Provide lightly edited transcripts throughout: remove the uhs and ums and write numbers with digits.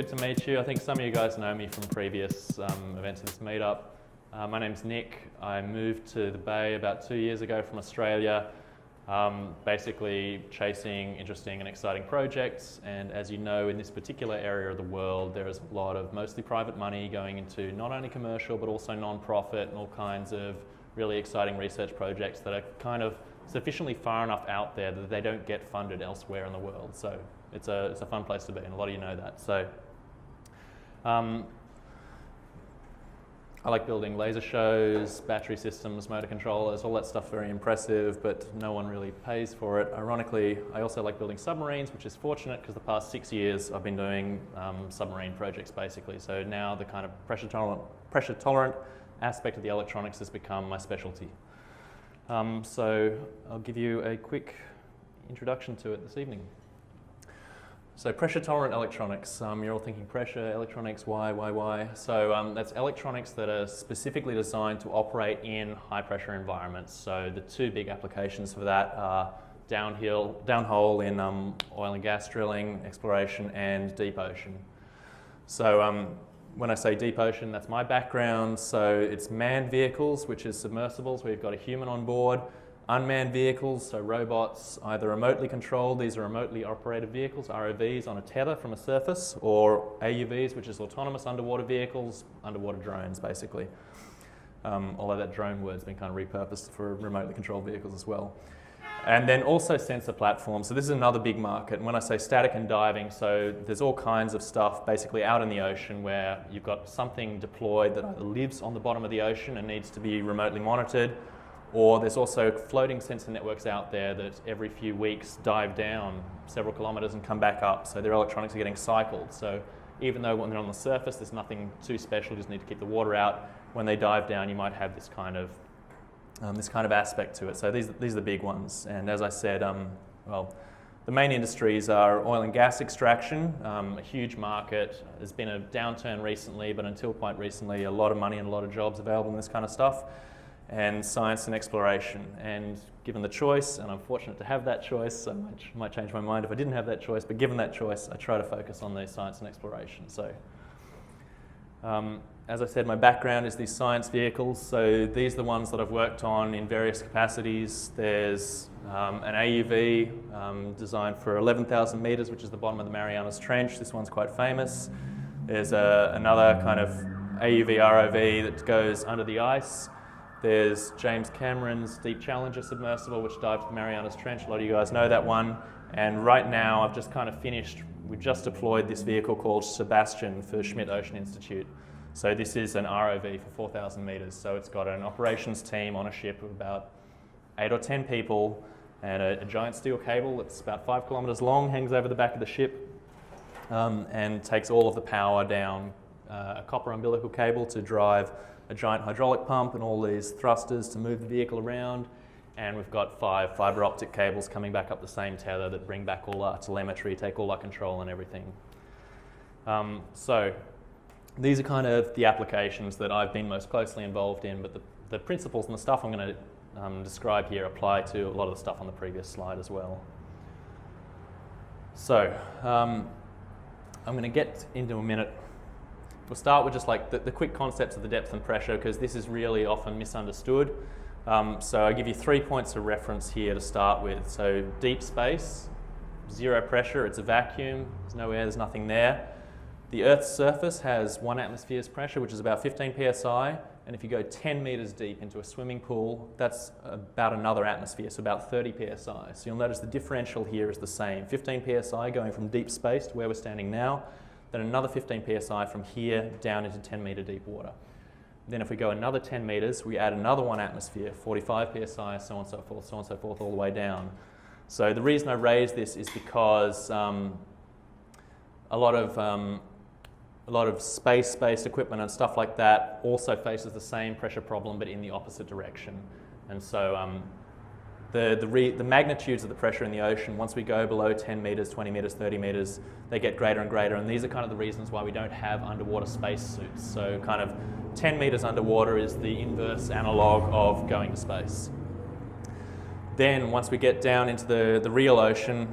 good to meet you. I think some of you guys know me from previous events of this meetup. My name's Nick. I moved to the Bay about 2 years ago from Australia, basically chasing interesting and exciting projects. And as you know, in this particular area of the world, there is a lot of mostly private money going into not only commercial, but also non-profit and all kinds of really exciting research projects that are kind of sufficiently far enough out there that they don't get funded elsewhere in the world. So it's a fun place to be, and a lot of you know that. So I like building laser shows, battery systems, motor controllers, all that stuff very impressive, but no one really pays for it. Ironically, I also like building submarines, which is fortunate because the past 6 years I've been doing submarine projects basically. So now the kind of pressure tolerant aspect of the electronics has become my specialty. So I'll give you a quick introduction to it this evening. So pressure tolerant electronics, you're all thinking pressure, electronics, why? So that's electronics that are specifically designed to operate in high pressure environments. So the two big applications for that are downhole in oil and gas drilling, exploration, and deep ocean. So when I say deep ocean, that's my background. So it's manned vehicles, which is submersibles, where you've got a human on board. Unmanned vehicles, so robots, either remotely controlled, these are remotely operated vehicles, ROVs on a tether from a surface, or AUVs, which is autonomous underwater vehicles, underwater drones basically. Although that drone word's been kind of repurposed for remotely controlled vehicles as well. And then also sensor platforms. So this is another big market. And when I say static and diving, so there's all kinds of stuff basically out in the ocean where you've got something deployed that either lives on the bottom of the ocean and needs to be remotely monitored, or there's also floating sensor networks out there that every few weeks dive down several kilometers and come back up. So their electronics are getting cycled. So even though when they're on the surface, there's nothing too special, you just need to keep the water out. When they dive down, you might have this kind of aspect to it. So these are the big ones. And as I said, well, the main industries are oil and gas extraction, a huge market. There's been a downturn recently, but until quite recently, a lot of money and a lot of jobs available in this kind of stuff. And science and exploration. And given the choice, and I'm fortunate to have that choice, so I might change my mind if I didn't have that choice, but given that choice, I try to focus on the science and exploration. So, as I said, my background is these science vehicles. So these are the ones that I've worked on in various capacities. There's an AUV designed for 11,000 meters, which is the bottom of the Marianas Trench. This one's quite famous. There's another kind of AUV ROV that goes under the ice. There's James Cameron's Deep Challenger submersible, which dives the Marianas Trench. A lot of you guys know that one. And right now, I've just kind of finished, we've just deployed this vehicle called Sebastian for Schmidt Ocean Institute. So this is an ROV for 4,000 meters. So it's got an operations team on a ship of about 8 or 10 people, and a giant steel cable that's about 5 kilometers long hangs over the back of the ship and takes all of the power down a copper umbilical cable to drive a giant hydraulic pump and all these thrusters to move the vehicle around. And we've got 5 fiber optic cables coming back up the same tether that bring back all our telemetry, take all our control and everything. So these are kind of the applications that I've been most closely involved in, but the principles and the stuff I'm going to describe here apply to a lot of the stuff on the previous slide as well. So I'm going to get into a minute. We'll start with just like the quick concepts of the depth and pressure, because this is really often misunderstood. So I give you 3 points of reference here to start with. So deep space, zero pressure, it's a vacuum, there's no air, there's nothing there. The Earth's surface has 1 atmosphere's pressure, which is about 15 psi, and if you go 10 meters deep into a swimming pool, that's about another atmosphere, so about 30 psi. So you'll notice the differential here is the same, 15 psi going from deep space to where we're standing now, then another 15 psi from here down into 10 meter deep water. Then if we go another 10 meters, we add another 1 atmosphere, 45 psi, so on and so forth, all the way down. So the reason I raise this is because a lot of space-based equipment and stuff like that also faces the same pressure problem, but in the opposite direction. And so the magnitudes of the pressure in the ocean, once we go below 10 meters, 20 meters, 30 meters, they get greater and greater. And these are kind of the reasons why we don't have underwater spacesuits. So kind of 10 meters underwater is the inverse analog of going to space. Then once we get down into the real ocean,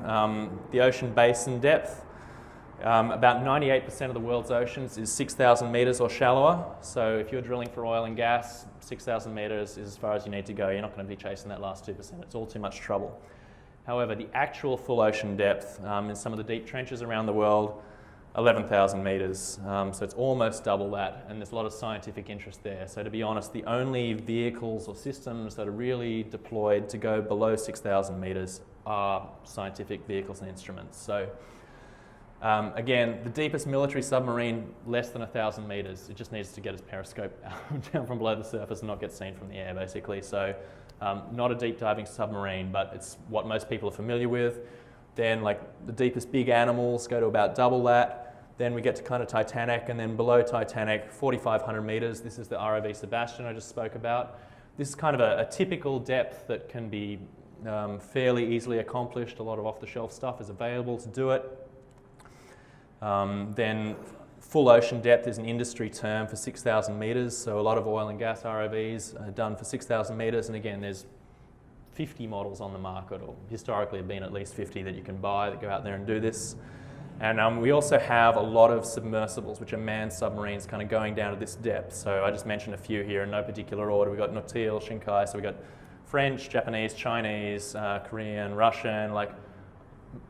the ocean basin depth, About 98% of the world's oceans is 6,000 meters or shallower. So if you're drilling for oil and gas, 6,000 meters is as far as you need to go. You're not going to be chasing that last 2%. It's all too much trouble. However, the actual full ocean depth in some of the deep trenches around the world, 11,000 meters. So it's almost double that, and there's a lot of scientific interest there. So to be honest, the only vehicles or systems that are really deployed to go below 6,000 meters are scientific vehicles and instruments. So again, the deepest military submarine, less than 1,000 meters. It just needs to get its periscope down from below the surface and not get seen from the air, basically. So not a deep diving submarine, but it's what most people are familiar with. Then like the deepest big animals go to about double that. Then we get to kind of Titanic, and then below Titanic, 4,500 meters. This is the ROV Sebastian I just spoke about. This is kind of a typical depth that can be fairly easily accomplished. A lot of off-the-shelf stuff is available to do it. Then full ocean depth is an industry term for 6,000 meters. So a lot of oil and gas ROVs are done for 6,000 meters. And again, there's 50 models on the market, or historically have been at least 50 that you can buy that go out there and do this. And we also have a lot of submersibles, which are manned submarines kind of going down to this depth. So I just mentioned a few here in no particular order. We've got Nautil, Shinkai, so we've got French, Japanese, Chinese, Korean, Russian, like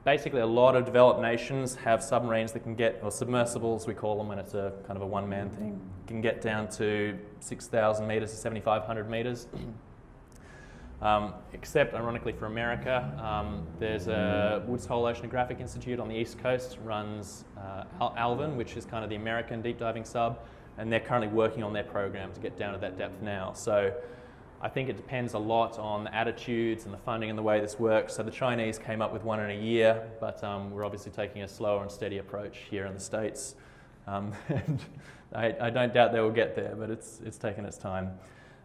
basically a lot of developed nations have submarines that can get, or submersibles we call them when it's a kind of a one-man thing, can get down to 6,000 meters to 7,500 meters. Except, ironically, for America, there's a Woods Hole Oceanographic Institute on the East Coast, runs Alvin, which is kind of the American deep diving sub, and they're currently working on their program to get down to that depth now. So I think it depends a lot on the attitudes and the funding and the way this works. So the Chinese came up with one in a year, but we're obviously taking a slower and steady approach here in the States. And I don't doubt they will get there, but it's taken its time.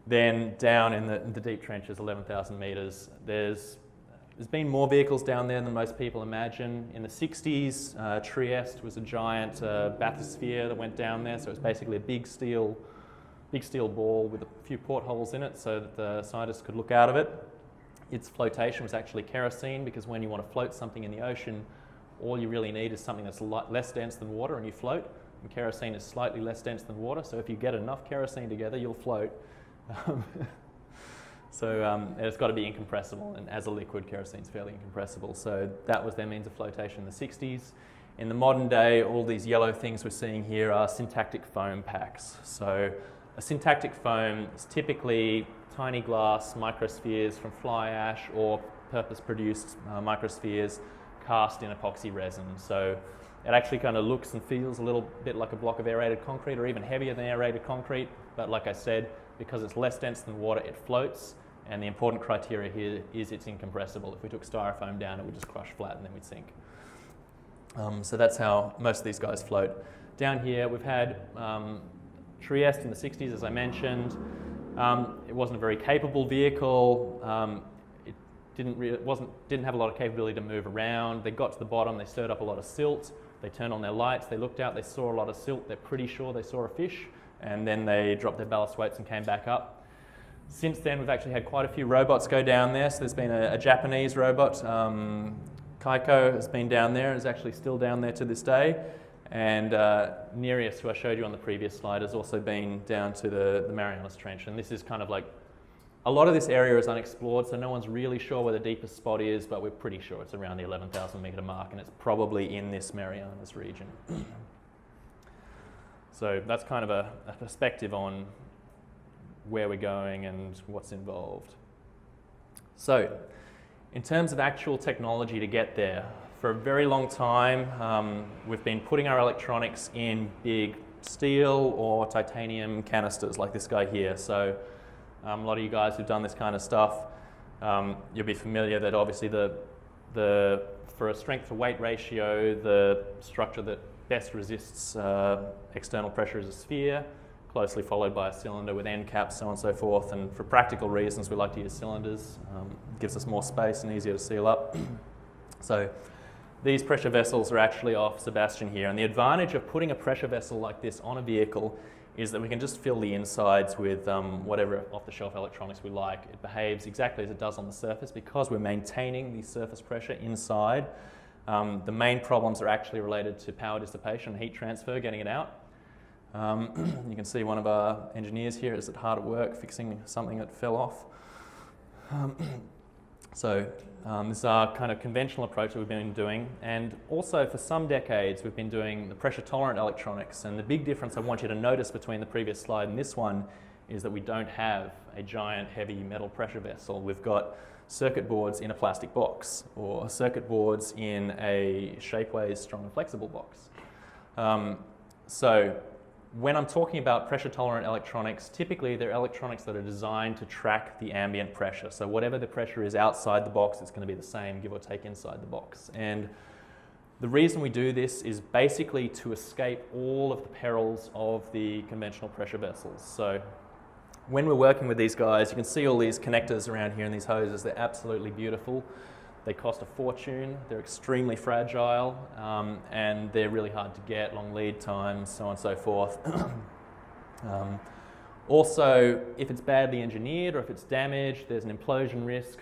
Then down in the deep trenches, 11,000 meters, there's been more vehicles down there than most people imagine. In the 60s, Trieste was a giant bathysphere that went down there, so it's basically a big steel ball with a few portholes in it so that the scientists could look out of it. Its flotation was actually kerosene, because when you want to float something in the ocean, all you really need is something that's less dense than water and you float. And kerosene is slightly less dense than water, so if you get enough kerosene together, you'll float. It's got to be incompressible, and as a liquid, kerosene is fairly incompressible. So that was their means of flotation in the 60s. In the modern day, all these yellow things we're seeing here are syntactic foam packs. So a syntactic foam is typically tiny glass microspheres from fly ash or purpose-produced microspheres cast in epoxy resin. So it actually kind of looks and feels a little bit like a block of aerated concrete, or even heavier than aerated concrete. But like I said, because it's less dense than water, it floats. And the important criteria here is it's incompressible. If we took styrofoam down, it would just crush flat and then we'd sink. So that's how most of these guys float. Down here, we've had Trieste in the 60s, as I mentioned. It wasn't a very capable vehicle. It didn't have a lot of capability to move around. They got to the bottom, they stirred up a lot of silt. They turned on their lights, they looked out, they saw a lot of silt. They're pretty sure they saw a fish, and then they dropped their ballast weights and came back up. Since then, we've actually had quite a few robots go down there. So there's been a Japanese robot, Kaiko, has been down there, is actually still down there to this day. And Nereus, who I showed you on the previous slide, has also been down to the Marianas Trench. And this is kind of like, a lot of this area is unexplored, so no one's really sure where the deepest spot is, but we're pretty sure it's around the 11,000 meter mark, and it's probably in this Marianas region. So that's kind of a perspective on where we're going and what's involved. So in terms of actual technology to get there, for a very long time, we've been putting our electronics in big steel or titanium canisters like this guy here. So a lot of you guys who've done this kind of stuff, you'll be familiar that obviously for a strength to weight ratio, the structure that best resists external pressure is a sphere, closely followed by a cylinder with end caps, so on and so forth. And for practical reasons, we like to use cylinders. It gives us more space and easier to seal up. So these pressure vessels are actually off Sebastian here. And the advantage of putting a pressure vessel like this on a vehicle is that we can just fill the insides with whatever off-the-shelf electronics we like. It behaves exactly as it does on the surface because we're maintaining the surface pressure inside. The main problems are actually related to power dissipation and heat transfer, getting it out. You can see one of our engineers here is hard at work fixing something that fell off. This is our kind of conventional approach that we've been doing, and also for some decades we've been doing the pressure-tolerant electronics, and the big difference I want you to notice between the previous slide and this one is that we don't have a giant heavy metal pressure vessel. We've got circuit boards in a plastic box, or circuit boards in a Shapeways strong and flexible box. So when I'm talking about pressure-tolerant electronics, typically they're electronics that are designed to track the ambient pressure. So whatever the pressure is outside the box, it's going to be the same, give or take, inside the box. And the reason we do this is basically to escape all of the perils of the conventional pressure vessels. So when we're working with these guys, you can see all these connectors around here and these hoses. They're absolutely beautiful. They cost a fortune, they're extremely fragile, and they're really hard to get, long lead times, so on and so forth. Also, if it's badly engineered or if it's damaged, there's an implosion risk.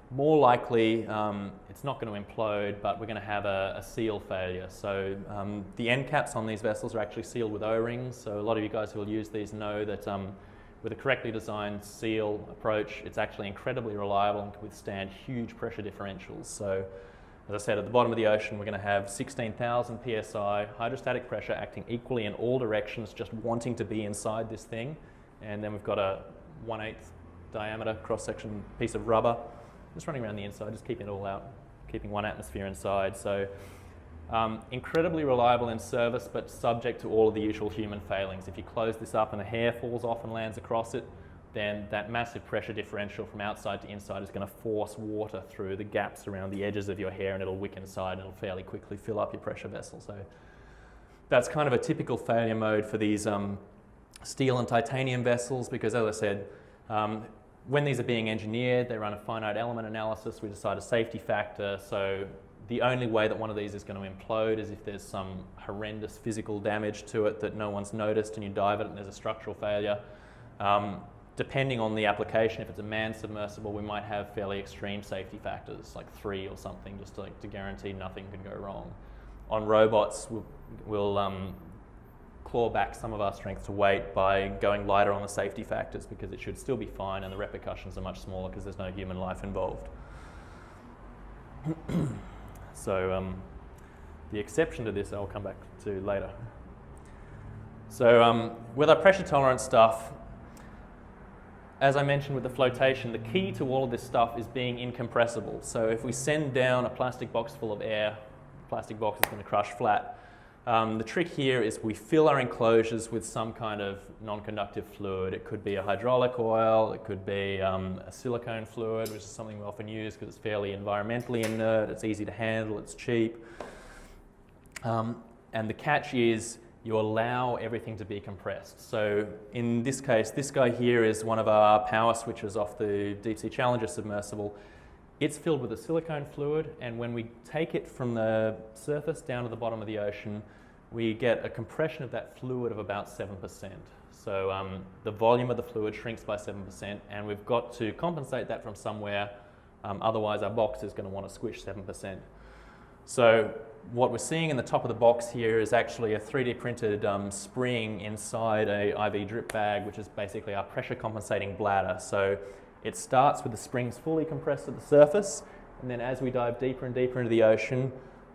More likely, it's not going to implode, but we're going to have a seal failure. So the end caps on these vessels are actually sealed with O-rings, so a lot of you guys who will use these know that with a correctly designed seal approach, it's actually incredibly reliable and can withstand huge pressure differentials. So, as I said, at the bottom of the ocean, we're going to have 16,000 psi hydrostatic pressure acting equally in all directions, just wanting to be inside this thing. And then we've got a 1/8 diameter cross-section piece of rubber, just running around the inside, just keeping it all out, keeping 1 atmosphere inside. So, incredibly reliable in service, but subject to all of the usual human failings. If you close this up and a hair falls off and lands across it, then that massive pressure differential from outside to inside is going to force water through the gaps around the edges of your hair, and it'll wick inside and it'll fairly quickly fill up your pressure vessel. So that's kind of a typical failure mode for these steel and titanium vessels, because as I said, when these are being engineered, they run a finite element analysis. We decide a safety factor. So the only way that one of these is going to implode is if there's some horrendous physical damage to it that no one's noticed, and you dive it and there's a structural failure. Depending on the application, if it's a manned submersible, we might have fairly extreme safety factors, like 3 or something, just to guarantee nothing can go wrong. On robots, we'll claw back some of our strength to weight by going lighter on the safety factors, because it should still be fine and the repercussions are much smaller because there's no human life involved. So the exception to this I'll come back to later. So with our pressure tolerant stuff, as I mentioned with the flotation, the key to all of this stuff is being incompressible. So if we send down a plastic box full of air, the plastic box is going to crush flat. The trick here is we fill our enclosures with some kind of non-conductive fluid. It could be a hydraulic oil, it could be a silicone fluid, which is something we often use because it's fairly environmentally inert, it's easy to handle, it's cheap. And the catch is you allow everything to be compressed. So in this case, this guy here is one of our power switches off the Deep Sea Challenger submersible. It's filled with a silicone fluid, and when we take it from the surface down to the bottom of the ocean, we get a compression of that fluid of about 7%. So the volume of the fluid shrinks by 7%, and we've got to compensate that from somewhere, otherwise our box is going to want to squish 7%. So what we're seeing in the top of the box here is actually a 3D printed spring inside a IV drip bag, which is basically our pressure compensating bladder. So it starts with the springs fully compressed at the surface, and then as we dive deeper and deeper into the ocean,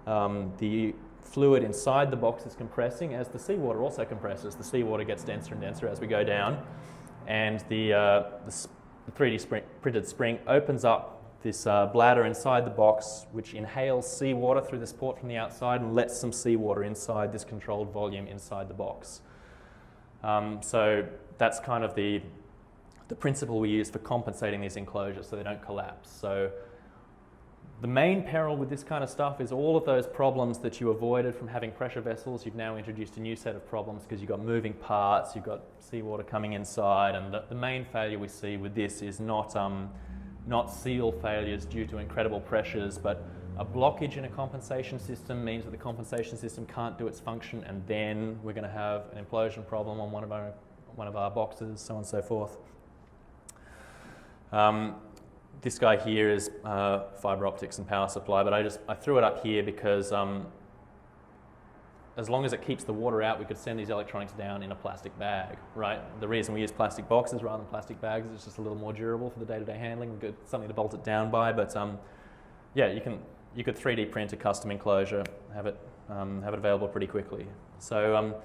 the fluid inside the box is compressing as the seawater also compresses. The seawater gets denser and denser as we go down, and the 3D printed spring opens up this bladder inside the box, which inhales seawater through this port from the outside and lets some seawater inside this controlled volume inside the box. So that's kind of the principle we use for compensating these enclosures so they don't collapse. So the main peril with this kind of stuff is all of those problems that you avoided from having pressure vessels. You've now introduced a new set of problems because you've got moving parts, you've got seawater coming inside, and the main failure we see with this is not seal failures due to incredible pressures, but a blockage in a compensation system means that the compensation system can't do its function, and then we're going to have an implosion problem on one of our boxes, so on and so forth. this guy here is fiber optics and power supply, but I threw it up here because as long as it keeps the water out, we could send these electronics down in a plastic bag, right? The reason we use plastic boxes rather than plastic bags is it's just a little more durable for the day-to-day handling. We've got something to bolt it down by, but yeah, you could 3D print a custom enclosure, have it available pretty quickly. So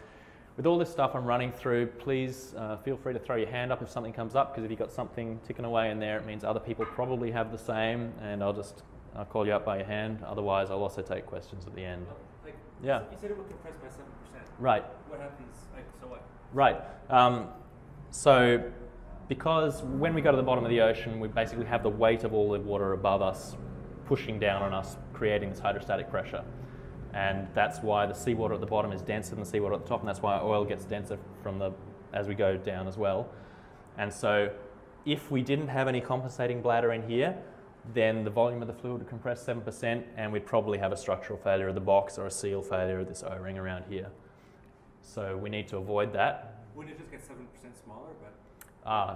with all this stuff I'm running through, please feel free to throw your hand up if something comes up, because if you've got something ticking away in there, it means other people probably have the same, and I'll call you up by your hand. Otherwise, I'll also take questions at the end. Yeah. You said it would compress by 7%. Right. What happens? So what? Right. So because when we go to the bottom of the ocean, we basically have the weight of all the water above us pushing down on us, creating this hydrostatic pressure. And that's why the seawater at the bottom is denser than the seawater at the top, and that's why oil gets denser as we go down as well. And so if we didn't have any compensating bladder in here, then the volume of the fluid would compress 7%, and we'd probably have a structural failure of the box or a seal failure of this O-ring around here. So we need to avoid that. Wouldn't it just get 7% smaller?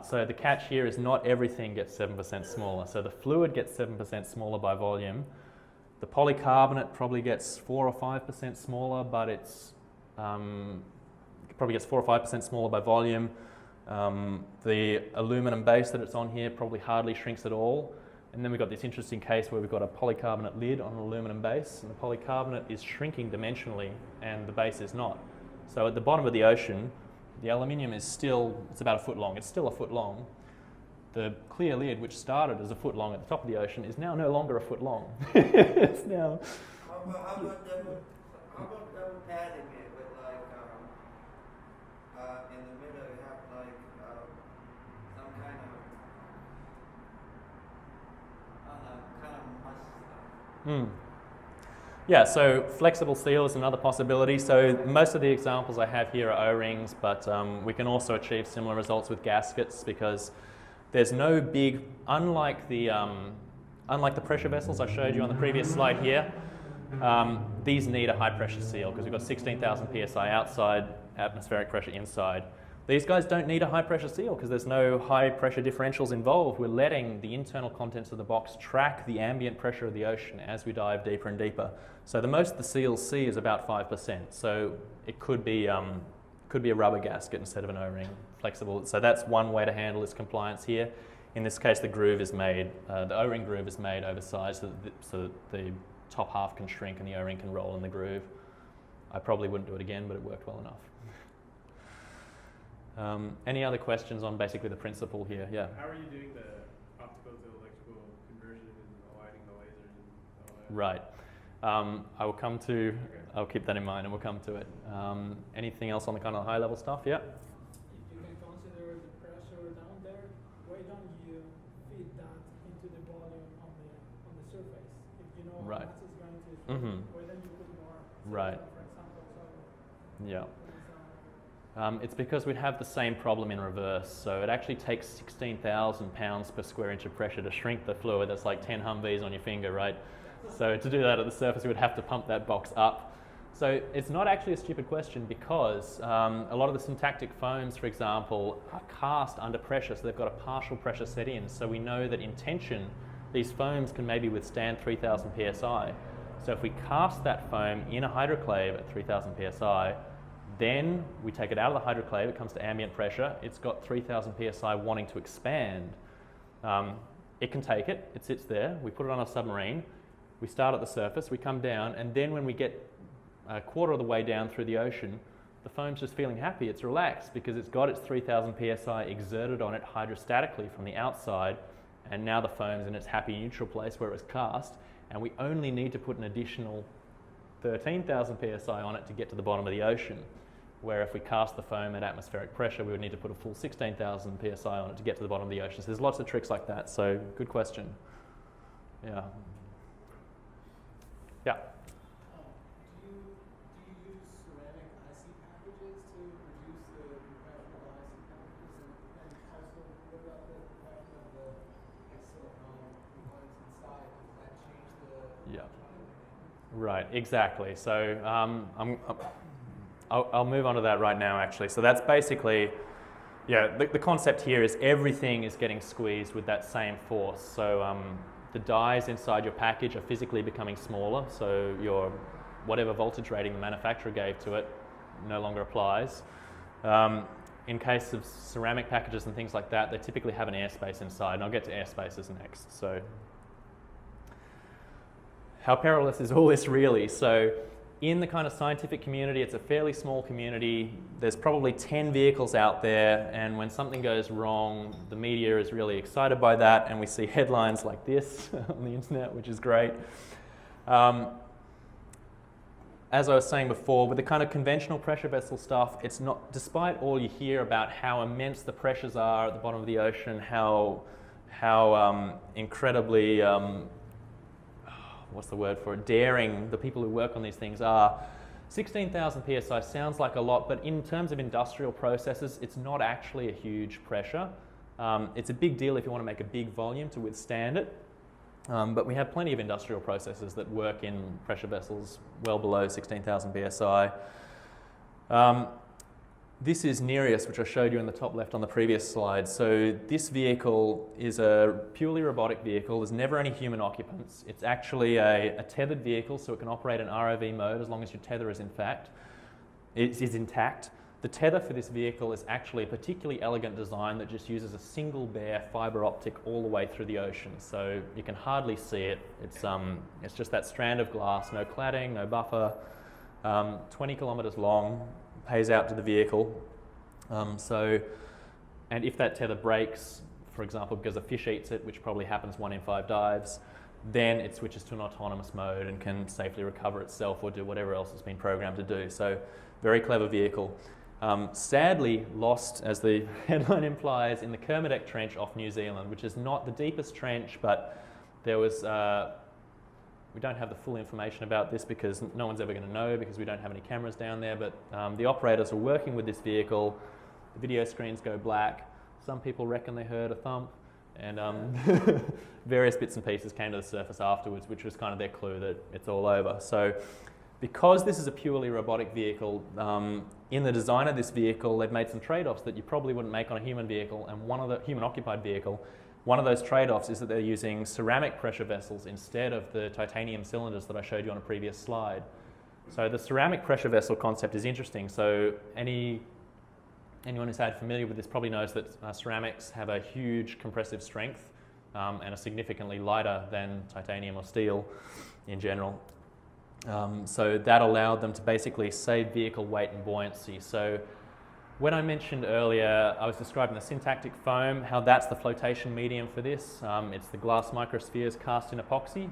So the catch here is not everything gets 7% smaller. So the fluid gets 7% smaller by volume. The polycarbonate probably gets 4 or 5% smaller, but it probably gets 4 or 5% smaller by volume. The aluminum base that it's on here probably hardly shrinks at all. And then we've got this interesting case where we've got a polycarbonate lid on an aluminum base, and the polycarbonate is shrinking dimensionally and the base is not. So at the bottom of the ocean, the aluminium is still, it's about a foot long. It's still a foot long. The clear lid, which started as a foot long at the top of the ocean, is now no longer a foot long. It's now... How about them padding it with in the middle you have some kind of mush stuff? Yeah, so flexible seal is another possibility. So most of the examples I have here are O-rings, but we can also achieve similar results with gaskets, because there's no big, unlike the pressure vessels I showed you on the previous slide here, these need a high pressure seal because we've got 16,000 psi outside, atmospheric pressure inside. These guys don't need a high pressure seal because there's no high pressure differentials involved. We're letting the internal contents of the box track the ambient pressure of the ocean as we dive deeper and deeper. So the most the seals see is about 5%. So it could be a rubber gasket instead of an O-ring, flexible. So that's one way to handle this compliance here. In this case, the groove is made, the O-ring groove is made oversized so that the top half can shrink and the O-ring can roll in the groove. I probably wouldn't do it again, but it worked well enough. Any other questions on basically the principle here? Yeah. How are you doing the optical to electrical conversion and aligning the lasers and all that? Right. I will come to, I'll keep that in mind and we'll come to it. Anything else on the kind of high level stuff? Yeah. You can consider the pressure down there. Why don't you feed that into the volume on the surface? If you know how much it's going to, why don't you put more? Right. For example, so Yeah. It's because we'd have the same problem in reverse. So it actually takes 16,000 pounds per square inch of pressure to shrink the fluid. That's like 10 Humvees on your finger, right? So to do that at the surface, we would have to pump that box up. So it's not actually a stupid question because a lot of the syntactic foams, for example, are cast under pressure. So they've got a partial pressure set in. So we know that in tension, these foams can maybe withstand 3,000 psi. So if we cast that foam in a hydroclave at 3,000 psi, then we take it out of the hydroclave, it comes to ambient pressure, it's got 3,000 psi wanting to expand. It can take it, it sits there, we put it on a submarine, we start at the surface, we come down, and then when we get a quarter of the way down through the ocean, the foam's just feeling happy, it's relaxed because it's got its 3,000 psi exerted on it hydrostatically from the outside, and now the foam's in its happy neutral place where it was cast, and we only need to put an additional 13,000 psi on it to get to the bottom of the ocean, where if we cast the foam at atmospheric pressure, we would need to put a full 16,000 psi on it to get to the bottom of the ocean. So there's lots of tricks like that, so good question. Yeah. Yeah. do you use ceramic IC packages to reduce the compression of IC packages? And also, what about the compression of the silicone components inside? Does that change the... Yeah. Right, exactly. So I'll move on to that right now, actually. So that's basically Yeah, the concept here is everything is getting squeezed with that same force. So the dies inside your package are physically becoming smaller, so your whatever voltage rating the manufacturer gave to it no longer applies. In case of ceramic packages and things like that, they typically have an airspace inside, and I'll get to airspaces next. So how perilous is all this really? So in the kind of scientific community, it's a fairly small community. There's probably 10 vehicles out there, and when something goes wrong, the media is really excited by that, and we see headlines like this on the internet, which is great. As I was saying before, with the kind of conventional pressure vessel stuff, it's not, despite all you hear about how immense the pressures are at the bottom of the ocean, how incredibly, what's the word for it, daring the people who work on these things are, 16,000 psi sounds like a lot, but in terms of industrial processes, it's not actually a huge pressure. It's a big deal if you want to make a big volume to withstand it. But we have plenty of industrial processes that work in pressure vessels well below 16,000 psi. This is Nereus, which I showed you in the top left on the previous slide. So this vehicle is a purely robotic vehicle. There's never any human occupants. It's actually a tethered vehicle, so it can operate in ROV mode as long as your tether is intact. The tether for this vehicle is actually a particularly elegant design that just uses a single bare fiber optic all the way through the ocean. So you can hardly see it. It's just that strand of glass, no cladding, no buffer, 20 kilometers long, pays out to the vehicle. And if that tether breaks, for example, because a fish eats it, which probably happens 1 in 5 dives, then it switches to an autonomous mode and can safely recover itself or do whatever else it's been programmed to do. So very clever vehicle. Sadly lost, as the headline implies, in the Kermadec Trench off New Zealand, which is not the deepest trench, but there was, we don't have the full information about this because no one's ever going to know because we don't have any cameras down there, but the operators are working with this vehicle. The video screens go black. Some people reckon they heard a thump, and various bits and pieces came to the surface afterwards, which was kind of their clue that it's all over. So because this is a purely robotic vehicle, in the design of this vehicle, they've made some trade-offs that you probably wouldn't make on a human vehicle, and one of the human-occupied vehicle. One of those trade-offs is that they're using ceramic pressure vessels instead of the titanium cylinders that I showed you on a previous slide. So the ceramic pressure vessel concept is interesting. So anyone who's had familiar with this probably knows that ceramics have a huge compressive strength and are significantly lighter than titanium or steel in general. So that allowed them to basically save vehicle weight and buoyancy. So when I mentioned earlier, I was describing the syntactic foam, how that's the flotation medium for this. It's the glass microspheres cast in epoxy.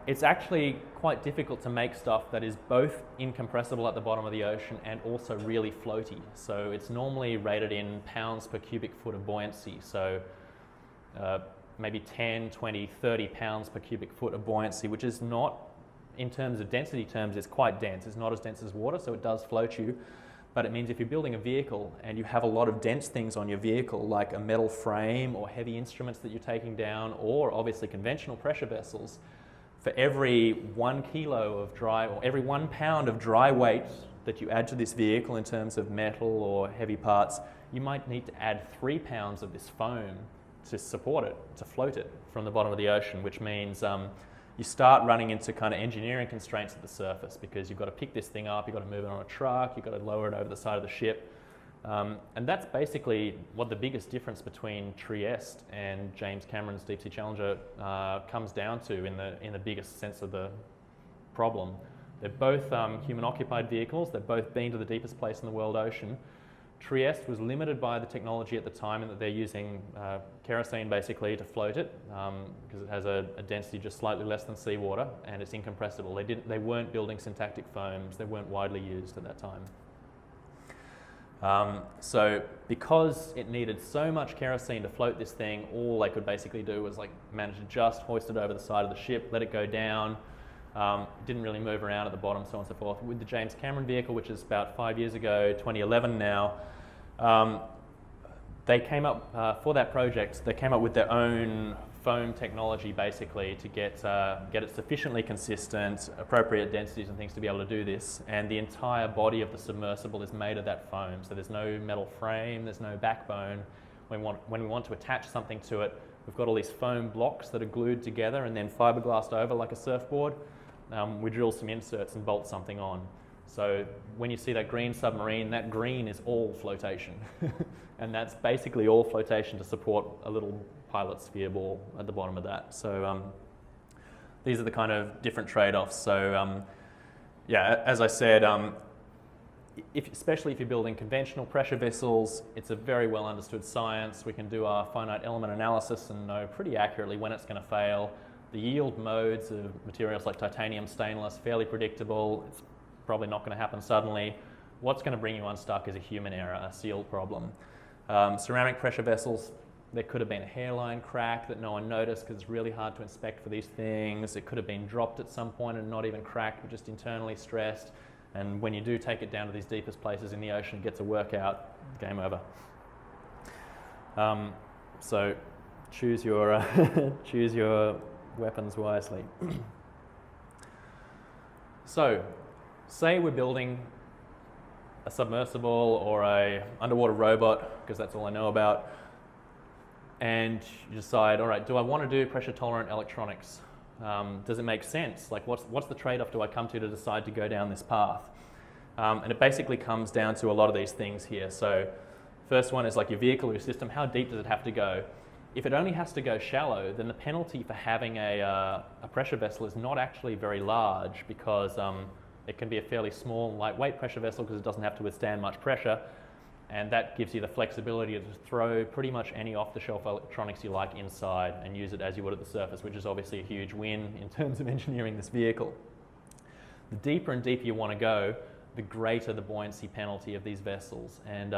It's actually quite difficult to make stuff that is both incompressible at the bottom of the ocean and also really floaty. So it's normally rated in pounds per cubic foot of buoyancy. So maybe 10, 20, 30 pounds per cubic foot of buoyancy, which is not, in terms of density terms, it's quite dense. It's not as dense as water, so it does float you. But it means if you're building a vehicle and you have a lot of dense things on your vehicle, like a metal frame or heavy instruments that you're taking down, or obviously conventional pressure vessels, for every 1 kilo of dry, or every 1 pound of dry weight that you add to this vehicle in terms of metal or heavy parts, you might need to add 3 pounds of this foam to support it, to float it from the bottom of the ocean, which means you start running into kind of engineering constraints at the surface because you've got to pick this thing up, you've got to move it on a truck, you've got to lower it over the side of the ship. And that's basically what the biggest difference between Trieste and James Cameron's Deep Sea Challenger comes down to in the biggest sense of the problem. They're both human-occupied vehicles. They've both been to the deepest place in the world ocean. Trieste was limited by the technology at the time in that they're using kerosene basically to float it because it has a density just slightly less than seawater and it's incompressible. They weren't building syntactic foams. They weren't widely used at that time. So because it needed so much kerosene to float this thing, all they could basically do was like manage to just hoist it over the side of the ship, let it go down. Didn't really move around at the bottom, so on and so forth. With the James Cameron vehicle, which is about 5 years ago, 2011 now, they came up, for that project, they came up with their own foam technology basically to get it sufficiently consistent, appropriate densities and things to be able to do this. And the entire body of the submersible is made of that foam. So there's no metal frame, there's no backbone. When we want to attach something to it, we've got all these foam blocks that are glued together and then fiberglassed over like a surfboard. We drill some inserts and bolt something on. So when you see that green submarine, that green is all flotation. And that's basically all flotation to support a little pilot sphere ball at the bottom of that. So these are the kind of different trade-offs. So yeah, as I said, especially if you're building conventional pressure vessels, it's a very well understood science. We can do our finite element analysis and know pretty accurately when it's going to fail. The yield modes of materials like titanium, stainless, fairly predictable. It's probably not going to happen suddenly. What's going to bring you unstuck is a human error, a seal problem. Ceramic pressure vessels, there could have been a hairline crack that no one noticed because it's really hard to inspect for these things. It could have been dropped at some point and not even cracked, but just internally stressed. And when you do take it down to these deepest places in the ocean, it gets a workout, game over. So choose your, choose your weapons wisely. So, say we're building a submersible or a underwater robot, because that's all I know about, and you decide, all right, do I want to do pressure tolerant electronics? Does it make sense? Like, what's the trade-off do I come to decide to go down this path? And it basically comes down to a lot of these things here. So, first one is like your vehicle or your system. How deep does it have to go? If it only has to go shallow, then the penalty for having a pressure vessel is not actually very large, because it can be a fairly small, lightweight pressure vessel because it doesn't have to withstand much pressure, and that gives you the flexibility to throw pretty much any off-the-shelf electronics you like inside and use it as you would at the surface, which is obviously a huge win in terms of engineering this vehicle. The deeper and deeper you want to go, the greater the buoyancy penalty of these vessels, and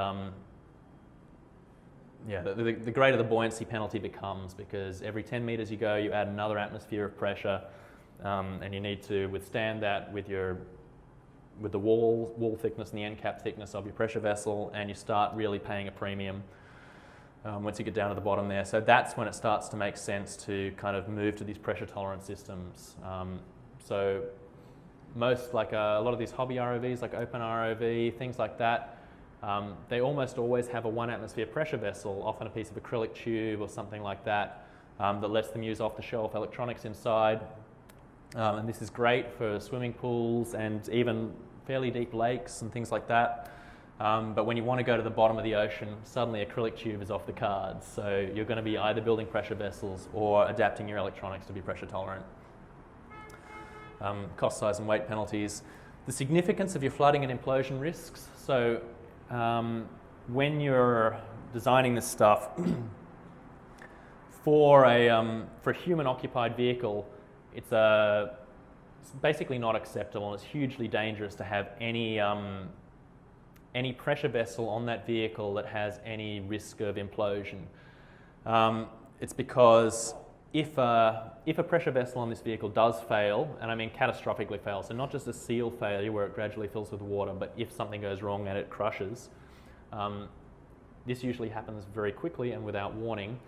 yeah, the greater the buoyancy penalty becomes, because every 10 meters you go, you add another atmosphere of pressure, and you need to withstand that with the wall thickness and the end cap thickness of your pressure vessel, and you start really paying a premium once you get down to the bottom there. So that's when it starts to make sense to kind of move to these pressure tolerant systems. So most, like a lot of these hobby ROVs, like Open ROV, things like that, they almost always have a 1 atmosphere pressure vessel, often a piece of acrylic tube or something like that, that lets them use off-the-shelf electronics inside. And this is great for swimming pools and even fairly deep lakes and things like that. But when you want to go to the bottom of the ocean, suddenly acrylic tube is off the cards. So you're going to be either building pressure vessels or adapting your electronics to be pressure tolerant. Cost, size and weight penalties. The significance of your flooding and implosion risks. So when you're designing this stuff for a human occupied vehicle, it's basically not acceptable, and it's hugely dangerous to have any pressure vessel on that vehicle that has any risk of implosion. It's because if a pressure vessel on this vehicle does fail, and I mean catastrophically fail, so not just a seal failure where it gradually fills with water, but if something goes wrong and it crushes, this usually happens very quickly and without warning.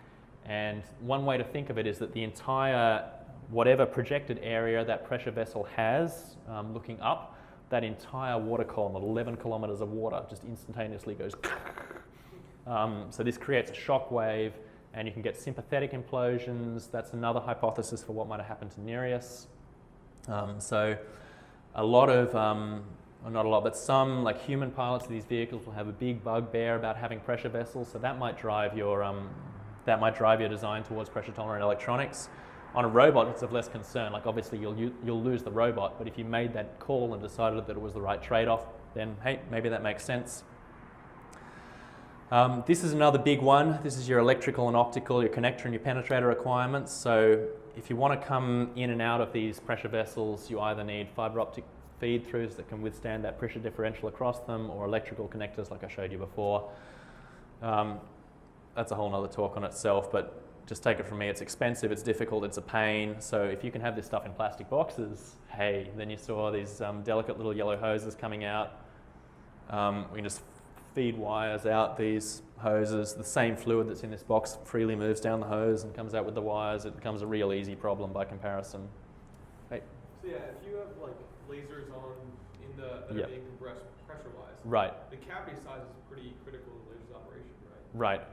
And one way to think of it is that the entire, whatever projected area that pressure vessel has looking up, that entire water column of 11 kilometers of water just instantaneously goes. So this creates a shock wave, and you can get sympathetic implosions. That's another hypothesis for what might have happened to Nereus. So a lot of, not a lot, but some like human pilots of these vehicles will have a big bugbear about having pressure vessels. So that might drive your design towards pressure tolerant electronics. On a robot, it's of less concern. Like obviously you'll lose the robot, but if you made that call and decided that it was the right trade-off, then hey, maybe that makes sense. This is another big one. This is your electrical and optical, your connector and your penetrator requirements. So if you want to come in and out of these pressure vessels, you either need fiber optic feed-throughs that can withstand that pressure differential across them, or electrical connectors like I showed you before. That's a whole nother talk on itself, but just take it from me, it's expensive, it's difficult, it's a pain. So if you can have this stuff in plastic boxes, hey, then you saw these delicate little yellow hoses coming out. We can just feed wires out these hoses. The same fluid that's in this box freely moves down the hose and comes out with the wires. It becomes a real easy problem by comparison. Hey. So yeah, if you have like lasers on in the that Yep. are being compressed pressure-wise, Right, the cavity size is pretty critical in the laser's operation, right? right,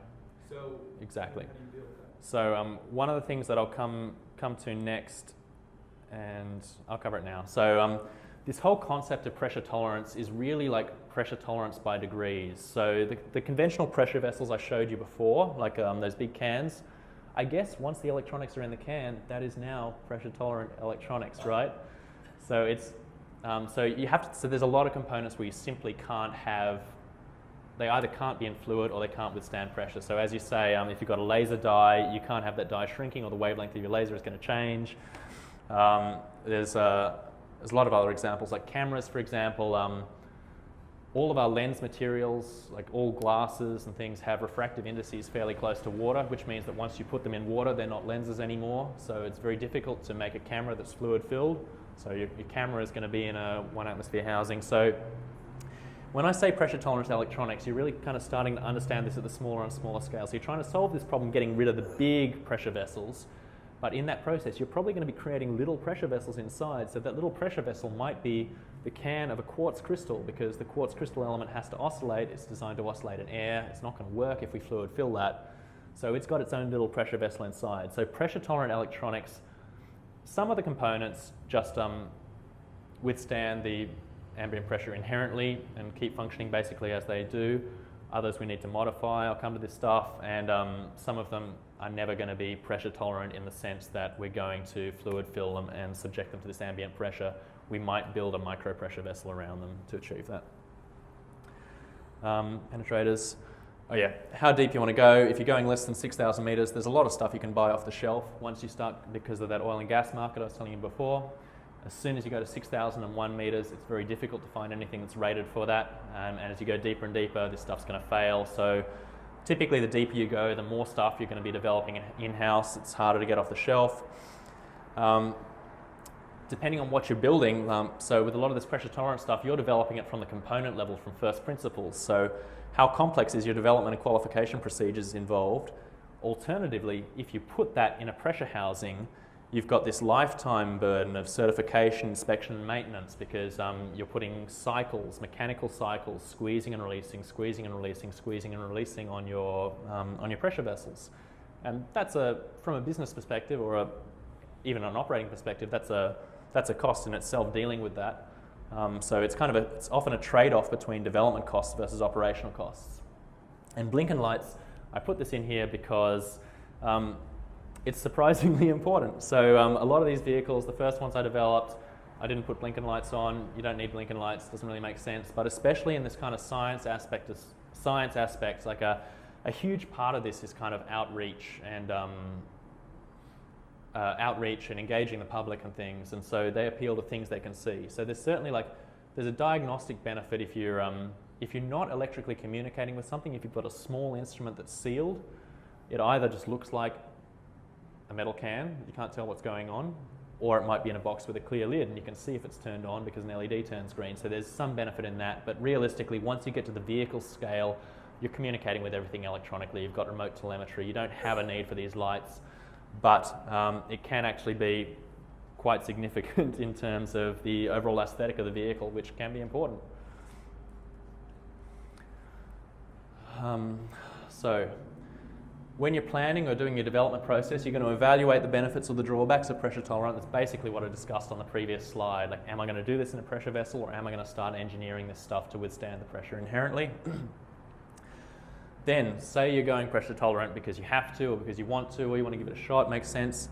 So exactly. how do you deal with that? So one of the things that I'll come to next, and I'll cover it now. So this whole concept of pressure tolerance is really like pressure tolerance by degrees. So the conventional pressure vessels I showed you before, like those big cans, I guess once the electronics are in the can, that is now pressure tolerant electronics, right? So it's so you have to. So there's a lot of components where you simply can't have. They either can't be in fluid or they can't withstand pressure. So as you say, if you've got a laser die, you can't have that die shrinking or the wavelength of your laser is going to change. There's a lot of other examples, like cameras, for example. All of our lens materials, like all glasses and things, have refractive indices fairly close to water, which means that once you put them in water, they're not lenses anymore. So it's very difficult to make a camera that's fluid-filled. So your camera is going to be in a 1 atmosphere housing. So when I say pressure tolerant electronics, you're really kind of starting to understand this at the smaller and smaller scale. So you're trying to solve this problem getting rid of the big pressure vessels, but in that process, you're probably going to be creating little pressure vessels inside. So that little pressure vessel might be the can of a quartz crystal, because the quartz crystal element has to oscillate. It's designed to oscillate in air. It's not going to work if we fluid fill that. So it's got its own little pressure vessel inside. So pressure tolerant electronics, some of the components just withstand the ambient pressure inherently and keep functioning basically as they do. Others we need to modify. I'll come to this stuff, and some of them are never going to be pressure tolerant in the sense that we're going to fluid fill them and subject them to this ambient pressure. We might build a micro pressure vessel around them to achieve that. Penetrators. Oh yeah, how deep you want to go. If you're going less than 6,000 meters, there's a lot of stuff you can buy off the shelf once you start, because of that oil and gas market I was telling you before. As soon as you go to 6,001 meters, it's very difficult to find anything that's rated for that. And as you go deeper and deeper, this stuff's going to fail. So typically the deeper you go, the more stuff you're going to be developing in-house. It's harder to get off the shelf. Depending on what you're building, so with a lot of this pressure tolerant stuff, you're developing it from the component level, from first principles. So how complex is your development and qualification procedures involved? Alternatively, if you put that in a pressure housing, you've got this lifetime burden of certification, inspection, and maintenance, because you're putting cycles, mechanical cycles, squeezing and releasing, squeezing and releasing, squeezing and releasing on your pressure vessels. And that's from a business perspective, or even an operating perspective, that's a cost in itself dealing with that. So it's it's often a trade-off between development costs versus operational costs. And blinking lights, I put this in here because it's surprisingly important. So a lot of these vehicles, the first ones I developed, I didn't put blinking lights on. You don't need blinking lights, doesn't really make sense. But especially in this kind of science aspects, like a huge part of this is kind of outreach and engaging the public and things. And so they appeal to things they can see. So there's certainly there's a diagnostic benefit if you're not electrically communicating with something. If you've got a small instrument that's sealed, it either just looks like a metal can, you can't tell what's going on, or it might be in a box with a clear lid and you can see if it's turned on because an LED turns green. So there's some benefit in that, but realistically, once you get to the vehicle scale, you're communicating with everything electronically. You've got remote telemetry. You don't have a need for these lights, but it can actually be quite significant in terms of the overall aesthetic of the vehicle, which can be important. So when you're planning or doing your development process, you're going to evaluate the benefits or the drawbacks of pressure tolerant. That's basically what I discussed on the previous slide. Like, am I going to do this in a pressure vessel, or am I going to start engineering this stuff to withstand the pressure inherently? Then, say you're going pressure tolerant because you have to, or because you want to, or you want to give it a shot, makes sense.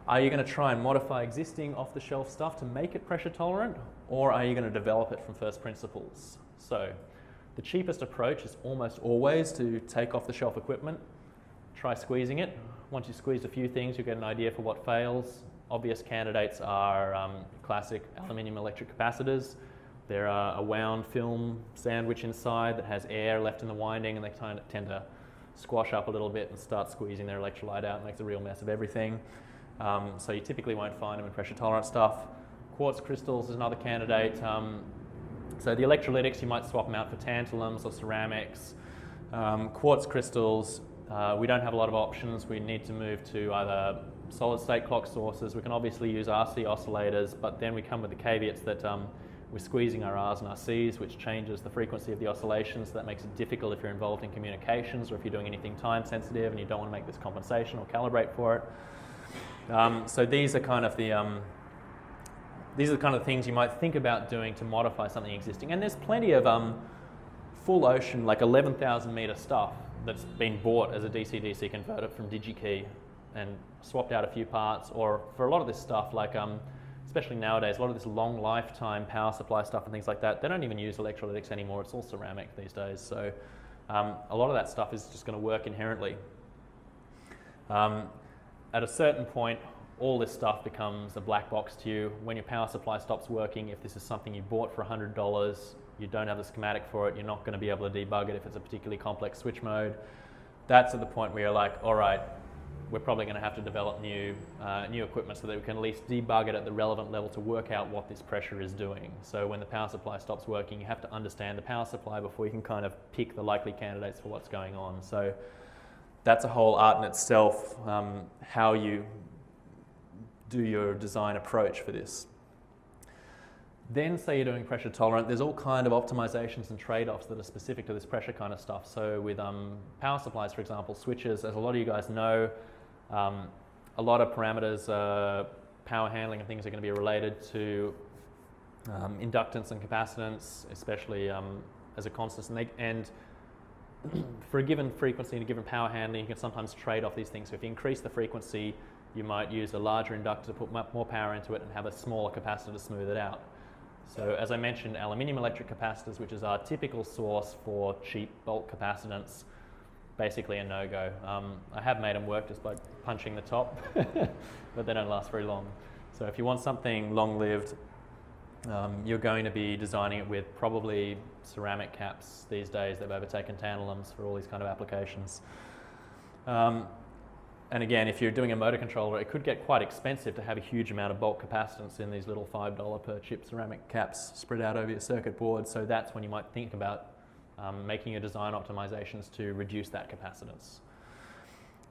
Are you going to try and modify existing off-the-shelf stuff to make it pressure tolerant, or are you going to develop it from first principles? So the cheapest approach is almost always to take off-the-shelf equipment, try squeezing it. Once you squeeze a few things, you get an idea for what fails. Obvious candidates are classic aluminium electric capacitors. They're a wound film sandwich inside that has air left in the winding, and they tend to squash up a little bit and start squeezing their electrolyte out and makes a real mess of everything. So you typically won't find them in pressure tolerant stuff. Quartz crystals is another candidate. So the electrolytics, you might swap them out for tantalums or ceramics. Quartz crystals, we don't have a lot of options. We need to move to either solid state clock sources. We can obviously use RC oscillators, but then we come with the caveats that we're squeezing our R's and our C's, which changes the frequency of the oscillations. So that makes it difficult if you're involved in communications or if you're doing anything time sensitive and you don't want to make this compensation or calibrate for it. So these are kind of the things you might think about doing to modify something existing. And there's plenty of full ocean, like 11,000 meter stuff that's been bought as a DC-DC converter from DigiKey and swapped out a few parts. Or for a lot of this stuff, like especially nowadays, a lot of this long lifetime power supply stuff and things like that, they don't even use electrolytics anymore. It's all ceramic these days. So a lot of that stuff is just going to work inherently. At a certain point, all this stuff becomes a black box to you. When your power supply stops working, if this is something you bought for $100, you don't have the schematic for it, you're not going to be able to debug it if it's a particularly complex switch mode. That's at the point where you're like, all right, we're probably going to have to develop new equipment so that we can at least debug it at the relevant level to work out what this pressure is doing. So when the power supply stops working, you have to understand the power supply before you can kind of pick the likely candidates for what's going on. So that's a whole art in itself, how you do your design approach for this. Then say you're doing pressure tolerant, there's all kind of optimizations and trade-offs that are specific to this pressure kind of stuff. So with power supplies, for example, switches, as a lot of you guys know, a lot of parameters, power handling and things are going to be related to inductance and capacitance, especially as a constant. And for a given frequency and a given power handling, you can sometimes trade off these things. So if you increase the frequency, you might use a larger inductor to put more power into it and have a smaller capacitor to smooth it out. So as I mentioned, aluminium electric capacitors, which is our typical source for cheap bulk capacitance, basically a no-go. I have made them work just by punching the top, but they don't last very long. So if you want something long-lived, you're going to be designing it with probably ceramic caps these days. They've overtaken tantalums for all these kind of applications. And again, if you're doing a motor controller, it could get quite expensive to have a huge amount of bulk capacitance in these little $5 per chip ceramic caps spread out over your circuit board. So that's when you might think about making your design optimizations to reduce that capacitance.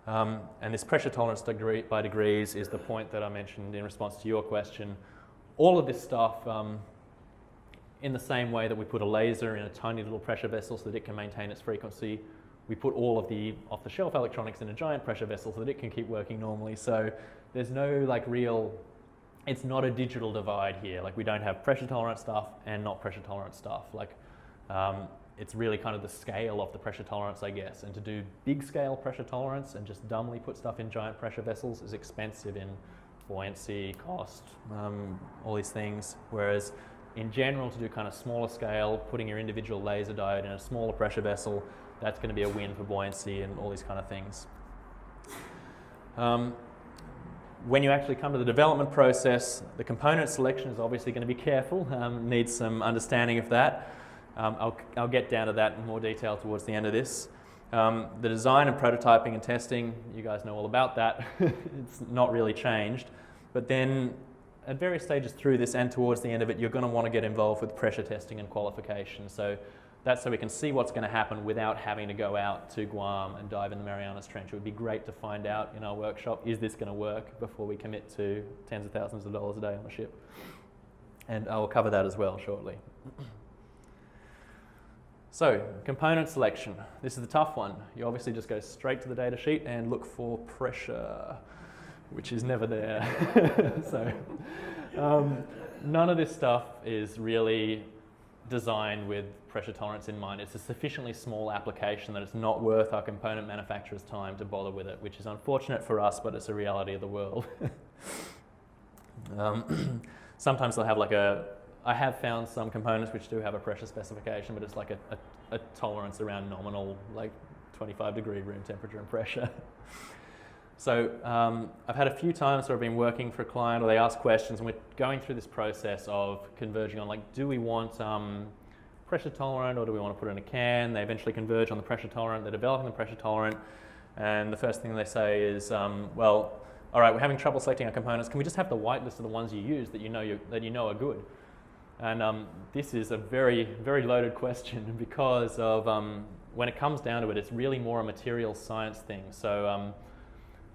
And this pressure tolerance by degrees is the point that I mentioned in response to your question. All of this stuff, in the same way that we put a laser in a tiny little pressure vessel so that it can maintain its frequency, we put all of the off-the-shelf electronics in a giant pressure vessel so that it can keep working normally. So there's no it's not a digital divide here. Like we don't have pressure tolerant stuff and not pressure tolerant stuff. Like it's really kind of the scale of the pressure tolerance, I guess. And to do big scale pressure tolerance and just dumbly put stuff in giant pressure vessels is expensive in buoyancy, cost, all these things. Whereas in general, to do kind of smaller scale, putting your individual laser diode in a smaller pressure vessel, that's going to be a win for buoyancy and all these kind of things. When you actually come to the development process, the component selection is obviously going to be careful, needs some understanding of that. I'll get down to that in more detail towards the end of this. The design and prototyping and testing, you guys know all about that. It's not really changed. But then at various stages through this and towards the end of it, you're going to want to get involved with pressure testing and qualification. So that's so we can see what's going to happen without having to go out to Guam and dive in the Marianas Trench. It would be great to find out in our workshop, is this going to work before we commit to tens of thousands of dollars a day on a ship? And I will cover that as well shortly. So, component selection. This is the tough one. You obviously just go straight to the data sheet and look for pressure, which is never there. So, none of this stuff is really designed with pressure tolerance in mind. It's a sufficiently small application that it's not worth our component manufacturer's time to bother with it, which is unfortunate for us, but it's a reality of the world. Sometimes they'll have I have found some components which do have a pressure specification, but it's like a tolerance around nominal, like 25-degree room temperature and pressure. So I've had a few times where I've been working for a client or they ask questions and we're going through this process of converging on do we want pressure tolerant or do we want to put it in a can? They eventually converge on the pressure tolerant, they're developing the pressure tolerant, and the first thing they say is, well, all right, we're having trouble selecting our components. Can we just have the whitelist of the ones you use that you know are good? And this is a very, very loaded question because of when it comes down to it, it's really more a material science thing. So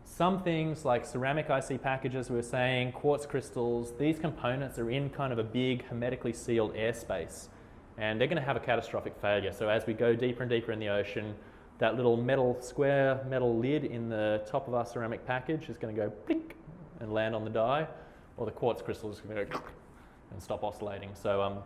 some things like ceramic IC packages, we were saying, quartz crystals, these components are in kind of a big hermetically sealed airspace, and they're going to have a catastrophic failure. So as we go deeper and deeper in the ocean, that little square metal lid in the top of our ceramic package is going to go blink and land on the die, or the quartz crystal is going to go and stop oscillating. So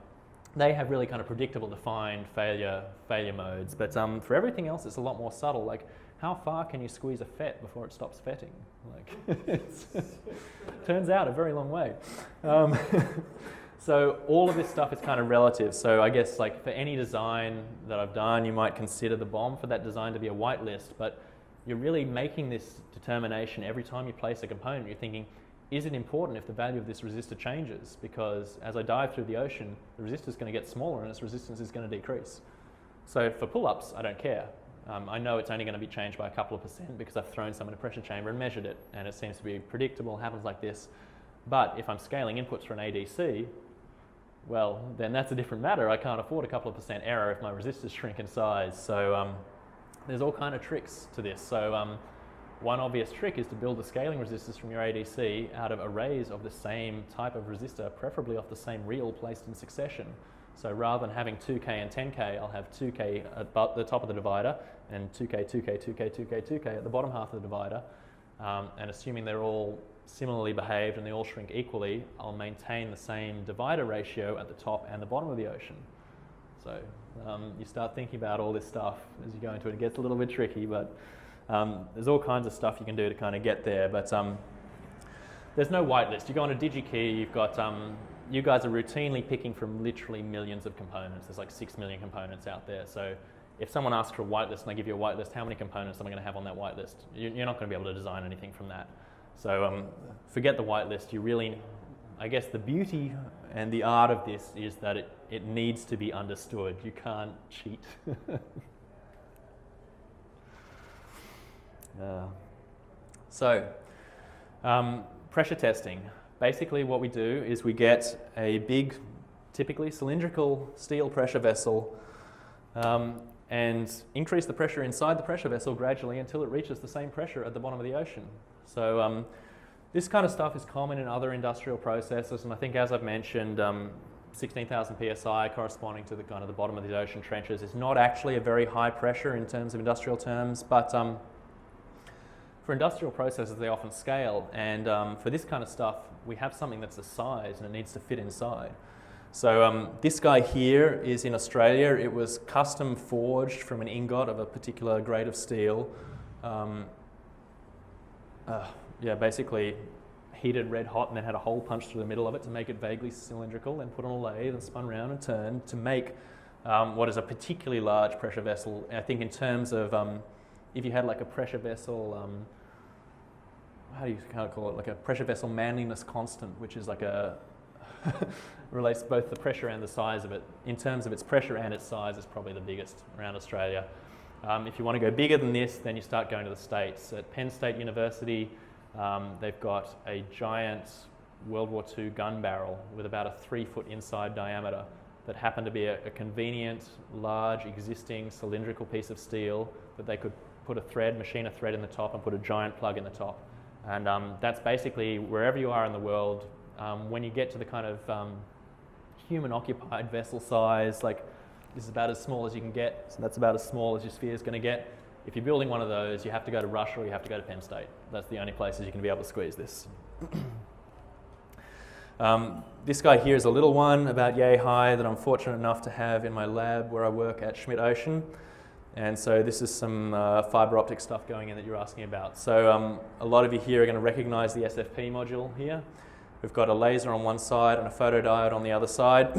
they have really kind of predictable, defined failure modes. But for everything else, it's a lot more subtle. Like, how far can you squeeze a FET before it stops FETting? Like, turns out a very long way. So all of this stuff is kind of relative. So I guess like for any design that I've done, you might consider the BOM for that design to be a whitelist, but you're really making this determination every time you place a component. You're thinking, is it important if the value of this resistor changes? Because as I dive through the ocean, the resistor is going to get smaller and its resistance is going to decrease. So for pull-ups, I don't care. I know it's only going to be changed by a couple of percent because I've thrown some in a pressure chamber and measured it, and it seems to be predictable, happens like this. But if I'm scaling inputs for an ADC, well, then that's a different matter. I can't afford a couple of percent error if my resistors shrink in size. So there's all kind of tricks to this. So one obvious trick is to build the scaling resistors from your ADC out of arrays of the same type of resistor, preferably off the same reel placed in succession. So rather than having 2K and 10K, I'll have 2K at the top of the divider and 2K, 2K, 2K, 2K, 2K at the bottom half of the divider. And assuming they're all similarly behaved and they all shrink equally, I'll maintain the same divider ratio at the top and the bottom of the ocean. So you start thinking about all this stuff as you go into it. It gets a little bit tricky, but there's all kinds of stuff you can do to kind of get there. But there's no whitelist. You go on a DigiKey, you've got, you guys are routinely picking from literally millions of components. There's like 6 million components out there. So if someone asks for a whitelist and I give you a whitelist, how many components am I going to have on that whitelist? You're not going to be able to design anything from that. So forget the whitelist. You really, I guess the beauty and the art of this is that it needs to be understood. You can't cheat. Pressure testing. Basically what we do is we get a big, typically cylindrical steel pressure vessel and increase the pressure inside the pressure vessel gradually until it reaches the same pressure at the bottom of the ocean. So this kind of stuff is common in other industrial processes, and I think, as I've mentioned, 16,000 psi corresponding to the kind of the bottom of the ocean trenches is not actually a very high pressure in terms of industrial terms, but for industrial processes they often scale, and for this kind of stuff we have something that's a size and it needs to fit inside. So this guy here is in Australia. It was custom forged from an ingot of a particular grade of steel. Basically heated red hot and then had a hole punched through the middle of it to make it vaguely cylindrical, then put on a lathe and spun around and turned to make what is a particularly large pressure vessel. I think in terms of if you had like a pressure vessel, how do you kind of call it, like a pressure vessel manliness constant, which is like a relates both the pressure and the size of it. In terms of its pressure and its size, it's probably the biggest around Australia. If you want to go bigger than this, then you start going to the States. At Penn State University, they've got a giant World War II gun barrel with about a 3-foot inside diameter that happened to be a convenient, large, existing cylindrical piece of steel that they could put a thread, machine a thread in the top and put a giant plug in the top. And that's basically wherever you are in the world, when you get to the kind of human-occupied vessel size, like this is about as small as you can get, so that's about as small as your sphere is going to get. If you're building one of those, you have to go to Russia or you have to go to Penn State. That's the only places you can be able to squeeze this. This guy here is a little one about yay high that I'm fortunate enough to have in my lab where I work at Schmidt Ocean. And so this is some fiber optic stuff going in that you're asking about. So a lot of you here are going to recognize the SFP module here. We've got a laser on one side and a photodiode on the other side.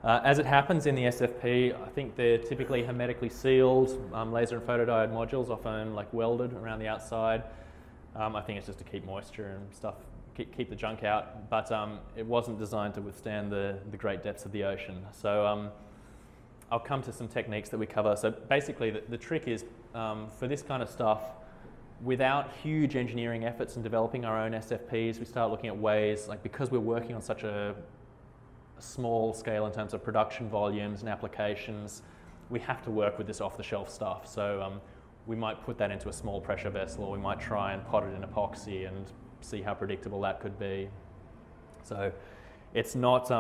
As it happens in the SFP, I think they're typically hermetically sealed. Laser and photodiode modules often like welded around the outside. I think it's just to keep moisture and stuff, keep the junk out. But it wasn't designed to withstand the great depths of the ocean. So I'll come to some techniques that we cover. So basically the trick is for this kind of stuff, without huge engineering efforts in developing our own SFPs, we start looking at ways, like because we're working on such a small scale in terms of production volumes and applications, we have to work with this off-the-shelf stuff. So we might put that into a small pressure vessel, or we might try and pot it in epoxy and see how predictable that could be. So it's not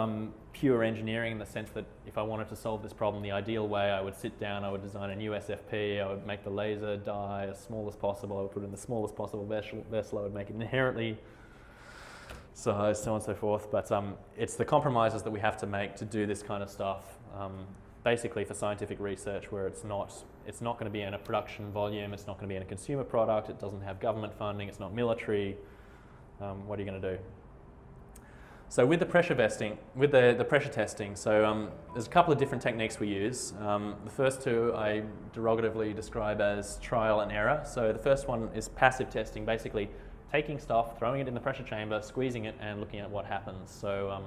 pure engineering in the sense that if I wanted to solve this problem the ideal way, I would sit down, I would design a new SFP, I would make the laser die as small as possible, I would put it in the smallest possible vessel, I would make it inherently sized, so on and so forth. But it's the compromises that we have to make to do this kind of stuff. Basically for scientific research where it's not going to be in a production volume, it's not going to be in a consumer product, it doesn't have government funding, it's not military. What are you going to do? So with the pressure testing, so there's a couple of different techniques we use. The first two I derogatively describe as trial and error. So the first one is passive testing, basically taking stuff, throwing it in the pressure chamber, squeezing it, and looking at what happens. So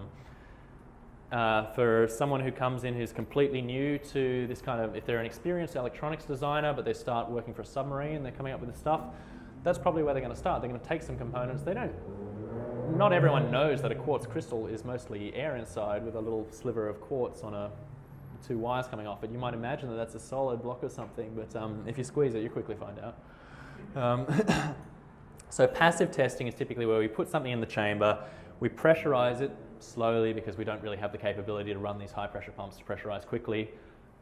for someone who comes in who's completely new to this kind of, if they're an experienced electronics designer but they start working for a submarine, they're coming up with this stuff, that's probably where they're going to start. They're going to take some components. Not everyone knows that a quartz crystal is mostly air inside with a little sliver of quartz on two wires coming off it. You might imagine that that's a solid block or something, but if you squeeze it, you quickly find out. So passive testing is typically where we put something in the chamber, we pressurize it slowly because we don't really have the capability to run these high pressure pumps to pressurize quickly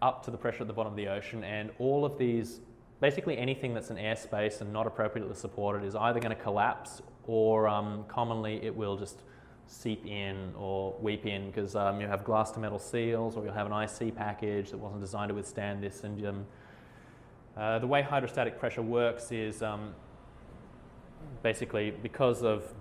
up to the pressure at the bottom of the ocean, and all of these, basically anything that's an airspace and not appropriately supported is either going to collapse or commonly it will just seep in or weep in because you have glass to metal seals, or you'll have an IC package that wasn't designed to withstand this. And the way hydrostatic pressure works is basically because of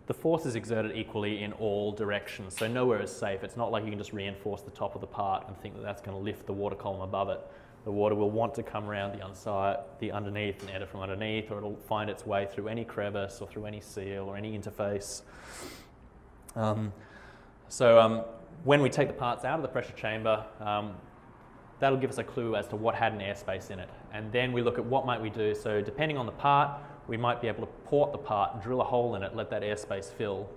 the force is exerted equally in all directions, so nowhere is safe. It's not like you can just reinforce the top of the part and think that that's going to lift the water column above it. The water will want to come around the underneath and enter from underneath, or it'll find its way through any crevice or through any seal or any interface. When we take the parts out of the pressure chamber, that'll give us a clue as to what had an airspace in it. And then we look at what might we do. So depending on the part, we might be able to port the part, drill a hole in it, let that airspace fill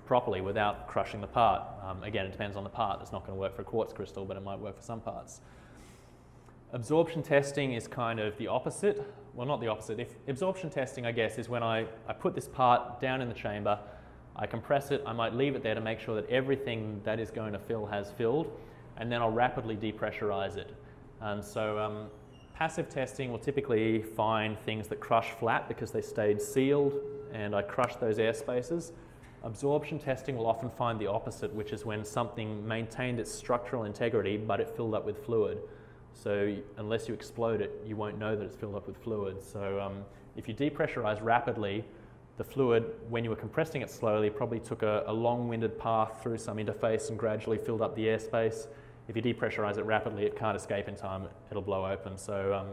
properly without crushing the part. Again, it depends on the part. It's not going to work for a quartz crystal, but it might work for some parts. Absorption testing is kind of the opposite. Well, not the opposite. Absorption testing, I guess, is when I put this part down in the chamber, I compress it, I might leave it there to make sure that everything that is going to fill has filled, and then I'll rapidly depressurize it. And so passive testing will typically find things that crush flat because they stayed sealed, and I crush those air spaces. Absorption testing will often find the opposite, which is when something maintained its structural integrity, but it filled up with fluid. So unless you explode it, you won't know that it's filled up with fluid. So if you depressurize rapidly, the fluid, when you were compressing it slowly, probably took a long-winded path through some interface and gradually filled up the airspace. If you depressurize it rapidly, it can't escape in time, it'll blow open. So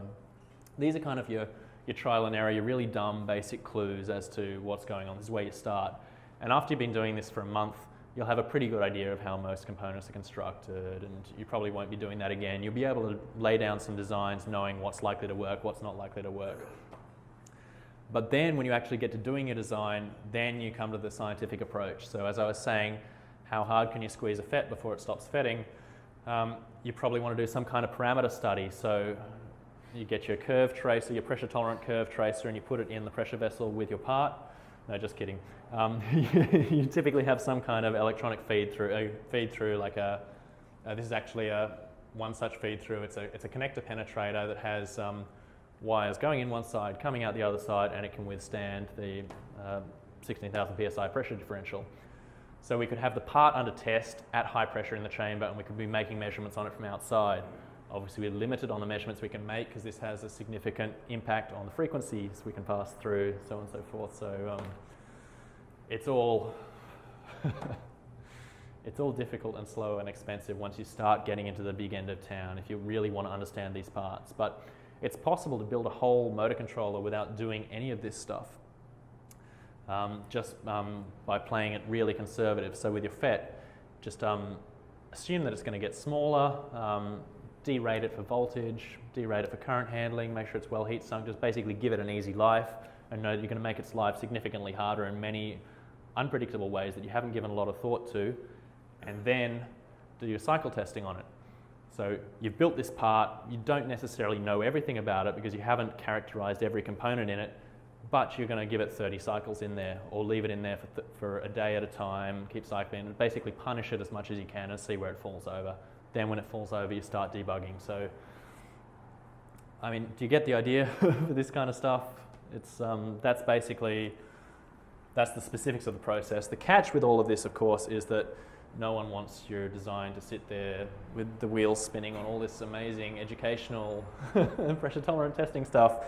these are kind of your trial and error, your really dumb basic clues as to what's going on. This is where you start. And after you've been doing this for a month, you'll have a pretty good idea of how most components are constructed, and you probably won't be doing that again. You'll be able to lay down some designs knowing what's likely to work, what's not likely to work. But then when you actually get to doing your design, then you come to the scientific approach. So as I was saying, how hard can you squeeze a FET before it stops FETting? You probably want to do some kind of parameter study. So you get your curve tracer, your pressure tolerant curve tracer, and you put it in the pressure vessel with your part. No, just kidding. You typically have some kind of electronic feed through like this is actually one such feed through. It's a connector penetrator that has wires going in one side, coming out the other side, and it can withstand the 16,000 psi pressure differential. So we could have the part under test at high pressure in the chamber, and we could be making measurements on it from outside. Obviously, we're limited on the measurements we can make because this has a significant impact on the frequencies we can pass through, so on and so forth. So it's all it's all difficult and slow and expensive once you start getting into the big end of town if you really want to understand these parts. But it's possible to build a whole motor controller without doing any of this stuff, just by playing it really conservative. So with your FET, just assume that it's going to get smaller, derate it for voltage, derate it for current handling, make sure it's well heat sunk, just basically give it an easy life and know that you're going to make its life significantly harder in many unpredictable ways that you haven't given a lot of thought to, and then do your cycle testing on it. So you've built this part, you don't necessarily know everything about it because you haven't characterized every component in it, but you're going to give it 30 cycles in there or leave it in there for a day at a time, keep cycling, and basically punish it as much as you can and see where it falls over. Then when it falls over, you start debugging. So, I mean, do you get the idea for this kind of stuff? It's, that's the specifics of the process. The catch with all of this, of course, is that no one wants your design to sit there with the wheels spinning on all this amazing educational pressure tolerant testing stuff.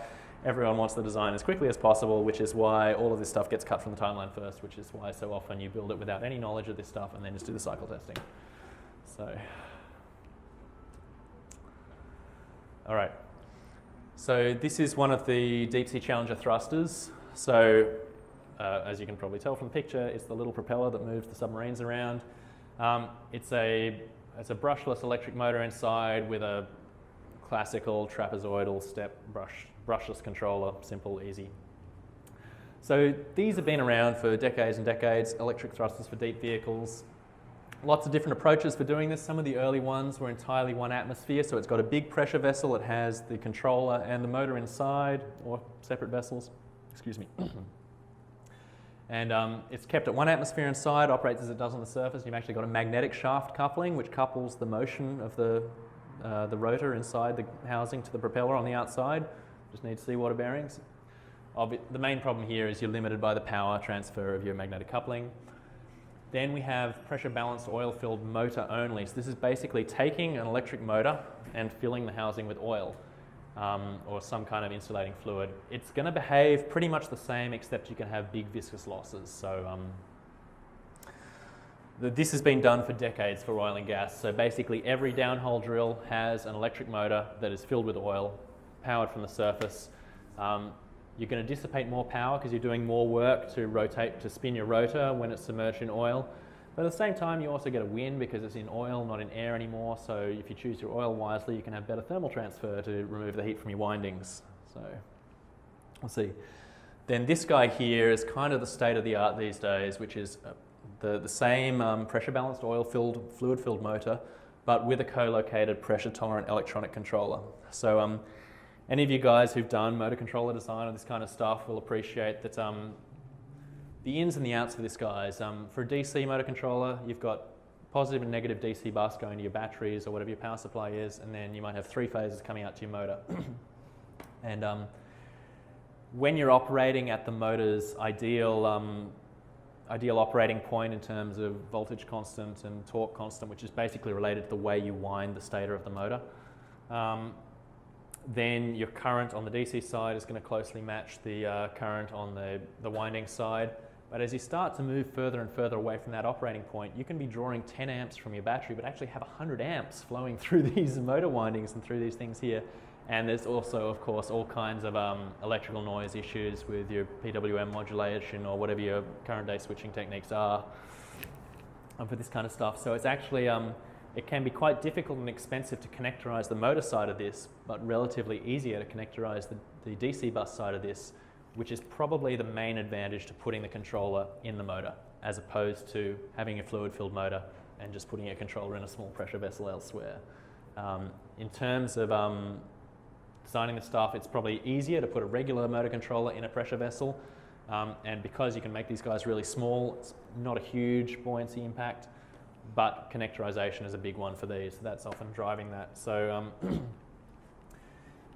Everyone wants the design as quickly as possible, which is why all of this stuff gets cut from the timeline first, which is why so often you build it without any knowledge of this stuff and then just do the cycle testing. So, all right. So this is one of the Deep Sea Challenger thrusters. So as you can probably tell from the picture, it's the little propeller that moves the submarines around. It's a brushless electric motor inside with a classical trapezoidal step brushless controller, simple, easy. So these have been around for decades and decades, electric thrusters for deep vehicles. Lots of different approaches for doing this. Some of the early ones were entirely one atmosphere, so it's got a big pressure vessel, it has the controller and the motor inside, or separate vessels, excuse me. And it's kept at 1 atmosphere inside, operates as it does on the surface. You've actually got a magnetic shaft coupling, which couples the motion of the rotor inside the housing to the propeller on the outside. Just need seawater bearings. The main problem here is you're limited by the power transfer of your magnetic coupling. Then we have pressure balanced oil-filled motor only. So this is basically taking an electric motor and filling the housing with oil. Or some kind of insulating fluid. It's going to behave pretty much the same, except you can have big viscous losses. So this has been done for decades for oil and gas. So basically every downhole drill has an electric motor that is filled with oil, powered from the surface. You're going to dissipate more power because you're doing more work to spin your rotor when it's submerged in oil. But at the same time, you also get a win because it's in oil, not in air anymore. So if you choose your oil wisely, you can have better thermal transfer to remove the heat from your windings. So we'll see. Then this guy here is kind of the state of the art these days, which is the same pressure-balanced oil-filled, fluid-filled motor, but with a co-located pressure-tolerant electronic controller. So any of you guys who've done motor controller design or this kind of stuff will appreciate that the ins and the outs for this, guys. For a DC motor controller, you've got positive and negative DC bus going to your batteries or whatever your power supply is, and then you might have 3 phases coming out to your motor. And when you're operating at the motor's ideal operating point in terms of voltage constant and torque constant, which is basically related to the way you wind the stator of the motor, then your current on the DC side is going to closely match the current on the winding side. But as you start to move further and further away from that operating point, you can be drawing 10 amps from your battery, but actually have 100 amps flowing through these motor windings and through these things here. And there's also, of course, all kinds of electrical noise issues with your PWM modulation or whatever your current day switching techniques are for this kind of stuff. So it's actually, it can be quite difficult and expensive to connectorize the motor side of this, but relatively easier to connectorize the DC bus side of this, which is probably the main advantage to putting the controller in the motor, as opposed to having a fluid-filled motor and just putting a controller in a small pressure vessel elsewhere. In terms of designing the stuff, it's probably easier to put a regular motor controller in a pressure vessel, and because you can make these guys really small, it's not a huge buoyancy impact, but connectorization is a big one for these, so that's often driving that. So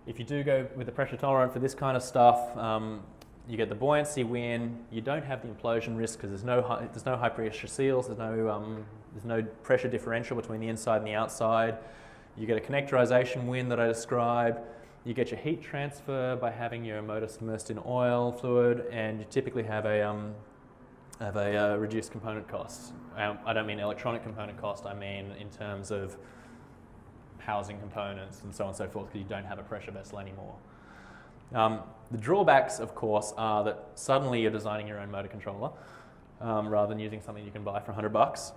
if you do go with the pressure tolerant for this kind of stuff, you get the buoyancy win. You don't have the implosion risk because there's no high pressure seals. There's no pressure differential between the inside and the outside. You get a connectorization win that I described. You get your heat transfer by having your motor immersed in oil fluid, and you typically have a reduced component cost. I don't mean electronic component cost. I mean in terms of housing components and so on and so forth, because you don't have a pressure vessel anymore. The drawbacks, of course, are that suddenly you're designing your own motor controller rather than using something you can buy for $100.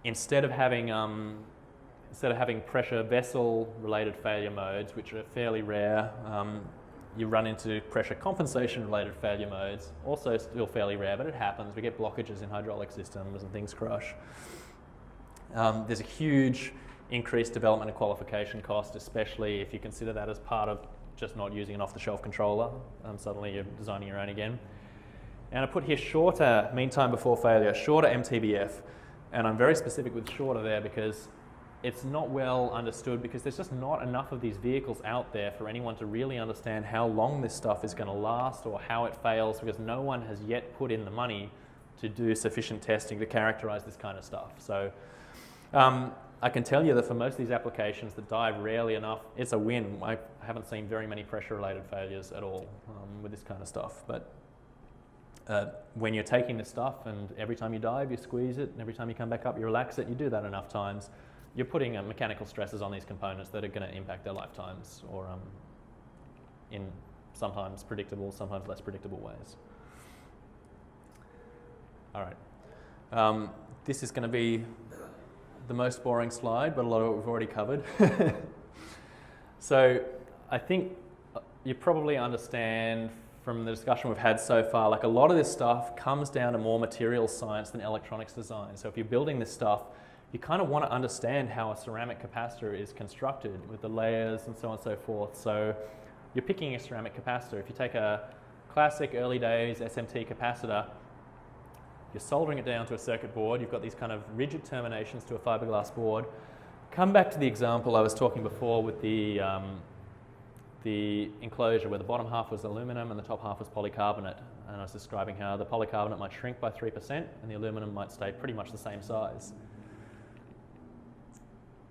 Instead of having pressure vessel related failure modes, which are fairly rare, you run into pressure compensation related failure modes, also still fairly rare, but it happens. We get blockages in hydraulic systems and things crush. There's a huge increased development and qualification cost, especially if you consider that as part of just not using an off-the-shelf controller. Suddenly you're designing your own again. And I put here shorter mean time before failure, shorter MTBF. And I'm very specific with shorter there because it's not well understood, because there's just not enough of these vehicles out there for anyone to really understand how long this stuff is going to last or how it fails, because no one has yet put in the money to do sufficient testing to characterize this kind of stuff. So I can tell you that for most of these applications that dive rarely enough, it's a win. I haven't seen very many pressure-related failures at all with this kind of stuff. But when you're taking this stuff and every time you dive, you squeeze it, and every time you come back up, you relax it, you do that enough times, you're putting mechanical stresses on these components that are going to impact their lifetimes, or in sometimes predictable, sometimes less predictable ways. All right. This is going to be the most boring slide, but a lot of it we've already covered. So I think you probably understand from the discussion we've had so far, like a lot of this stuff comes down to more materials science than electronics design. So if you're building this stuff, you kind of want to understand how a ceramic capacitor is constructed with the layers and so on and so forth. So you're picking a ceramic capacitor. If you take a classic early days SMT capacitor, you're soldering it down to a circuit board. You've got these kind of rigid terminations to a fiberglass board. Come back to the example I was talking before with the enclosure where the bottom half was aluminum and the top half was polycarbonate. And I was describing how the polycarbonate might shrink by 3% and the aluminum might stay pretty much the same size.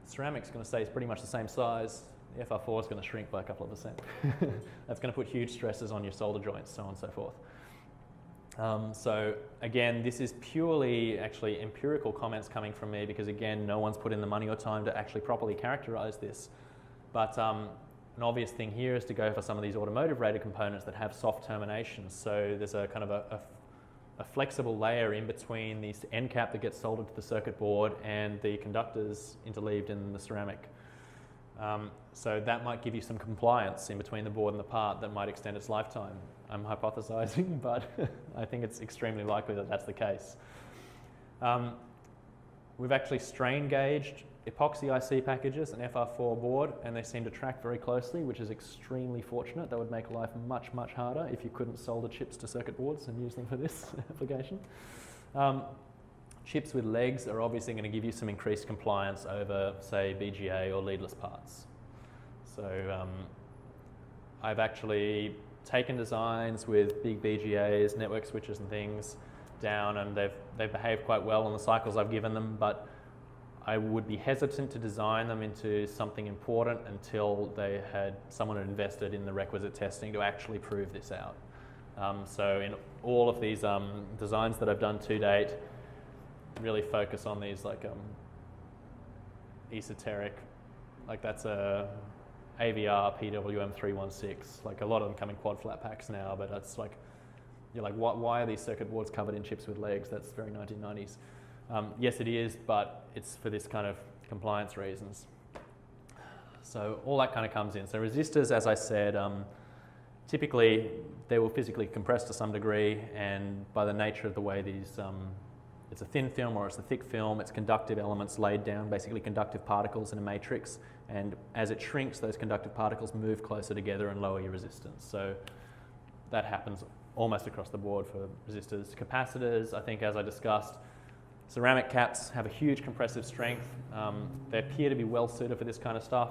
Ceramic's going to stay pretty much the same size. The FR4 is going to shrink by a couple of percent. That's going to put huge stresses on your solder joints, so on and so forth. So again, this is purely actually empirical comments coming from me, because again, no one's put in the money or time to actually properly characterize this. But an obvious thing here is to go for some of these automotive rated components that have soft terminations. So there's a kind of a flexible layer in between the end cap that gets soldered to the circuit board and the conductors interleaved in the ceramic. So that might give you some compliance in between the board and the part that might extend its lifetime. I'm hypothesizing, but I think it's extremely likely that that's the case. We've actually strain gauged epoxy IC packages and FR4 board, and they seem to track very closely, which is extremely fortunate. That would make life much, much harder if you couldn't solder chips to circuit boards and use them for this application. Chips with legs are obviously going to give you some increased compliance over, say, BGA or leadless parts. So I've actually taken designs with big BGAs, network switches and things down, and they've behaved quite well on the cycles I've given them, but I would be hesitant to design them into something important until someone had invested in the requisite testing to actually prove this out. So in all of these designs that I've done to date, really focus on these like esoteric, like that's a AVR PWM 316. Like a lot of them come in quad flat packs now, but it's like, you're like, why are these circuit boards covered in chips with legs? That's very 1990s. Yes, it is, but it's for this kind of compliance reasons. So all that kind of comes in. So resistors, as I said, typically they will physically compress to some degree, and by the nature of the way these, it's a thin film or it's a thick film, it's conductive elements laid down, basically conductive particles in a matrix, and as it shrinks, those conductive particles move closer together and lower your resistance. So that happens almost across the board for resistors. Capacitors, I think as I discussed, ceramic caps have a huge compressive strength. They appear to be well suited for this kind of stuff.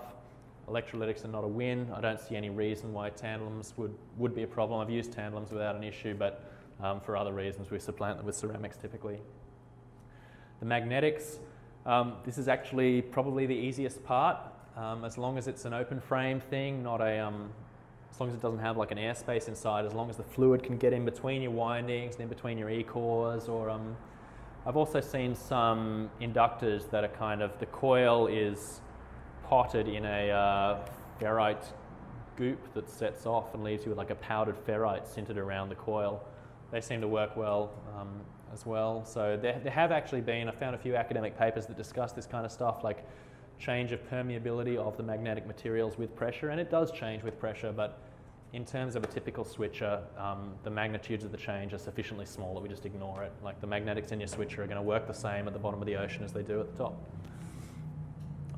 Electrolytics are not a win. I don't see any reason why tantalums would be a problem. I've used tantalums without an issue, but for other reasons we supplant them with ceramics typically. The magnetics, this is actually probably the easiest part, as long as it's an open frame thing, not a, as long as it doesn't have like an airspace inside, as long as the fluid can get in between your windings and in between your E-cores, or I've also seen some inductors that are kind of, the coil is potted in a ferrite goop that sets off and leaves you with like a powdered ferrite sintered around the coil. They seem to work well as well. So there have actually been, I found a few academic papers that discuss this kind of stuff, like change of permeability of the magnetic materials with pressure, and it does change with pressure, but in terms of a typical switcher, the magnitudes of the change are sufficiently small that we just ignore it. Like the magnetics in your switcher are going to work the same at the bottom of the ocean as they do at the top.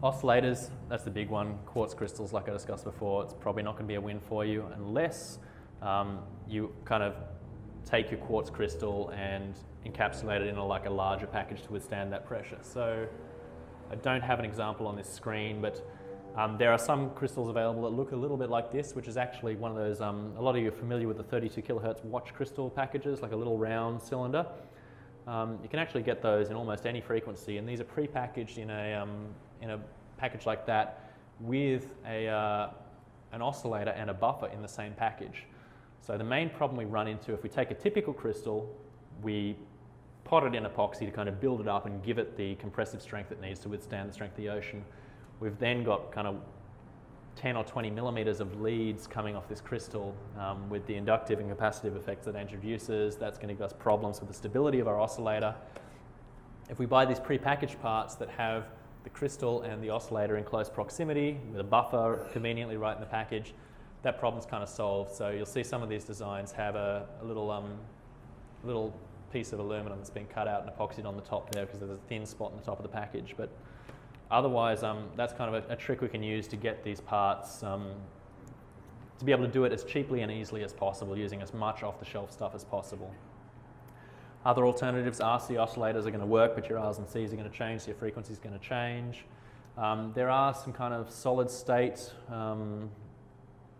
Oscillators, that's the big one. Quartz crystals, like I discussed before, it's probably not going to be a win for you unless you kind of take your quartz crystal and encapsulate it in like a larger package to withstand that pressure. So I don't have an example on this screen, but there are some crystals available that look a little bit like this, which is actually one of those, a lot of you are familiar with the 32 kilohertz watch crystal packages, like a little round cylinder. You can actually get those in almost any frequency, and these are pre-packaged in a package like that with an oscillator and a buffer in the same package. So the main problem we run into, if we take a typical crystal, we pot it in epoxy to kind of build it up and give it the compressive strength it needs to withstand the strength of the ocean. We've then got kind of 10 or 20 millimeters of leads coming off this crystal with the inductive and capacitive effects that it introduces. That's going to give us problems with the stability of our oscillator. If we buy these pre-packaged parts that have the crystal and the oscillator in close proximity with a buffer conveniently right in the package, that problem's kind of solved. So you'll see some of these designs have a little piece of aluminum that's been cut out and epoxied on the top there because there's a thin spot in the top of the package. But otherwise, that's kind of a trick we can use to get these parts to be able to do it as cheaply and easily as possible, using as much off-the-shelf stuff as possible. Other alternatives, RC oscillators are going to work, but your R's and C's are going to change, so your frequency is going to change. There are some kind of solid-state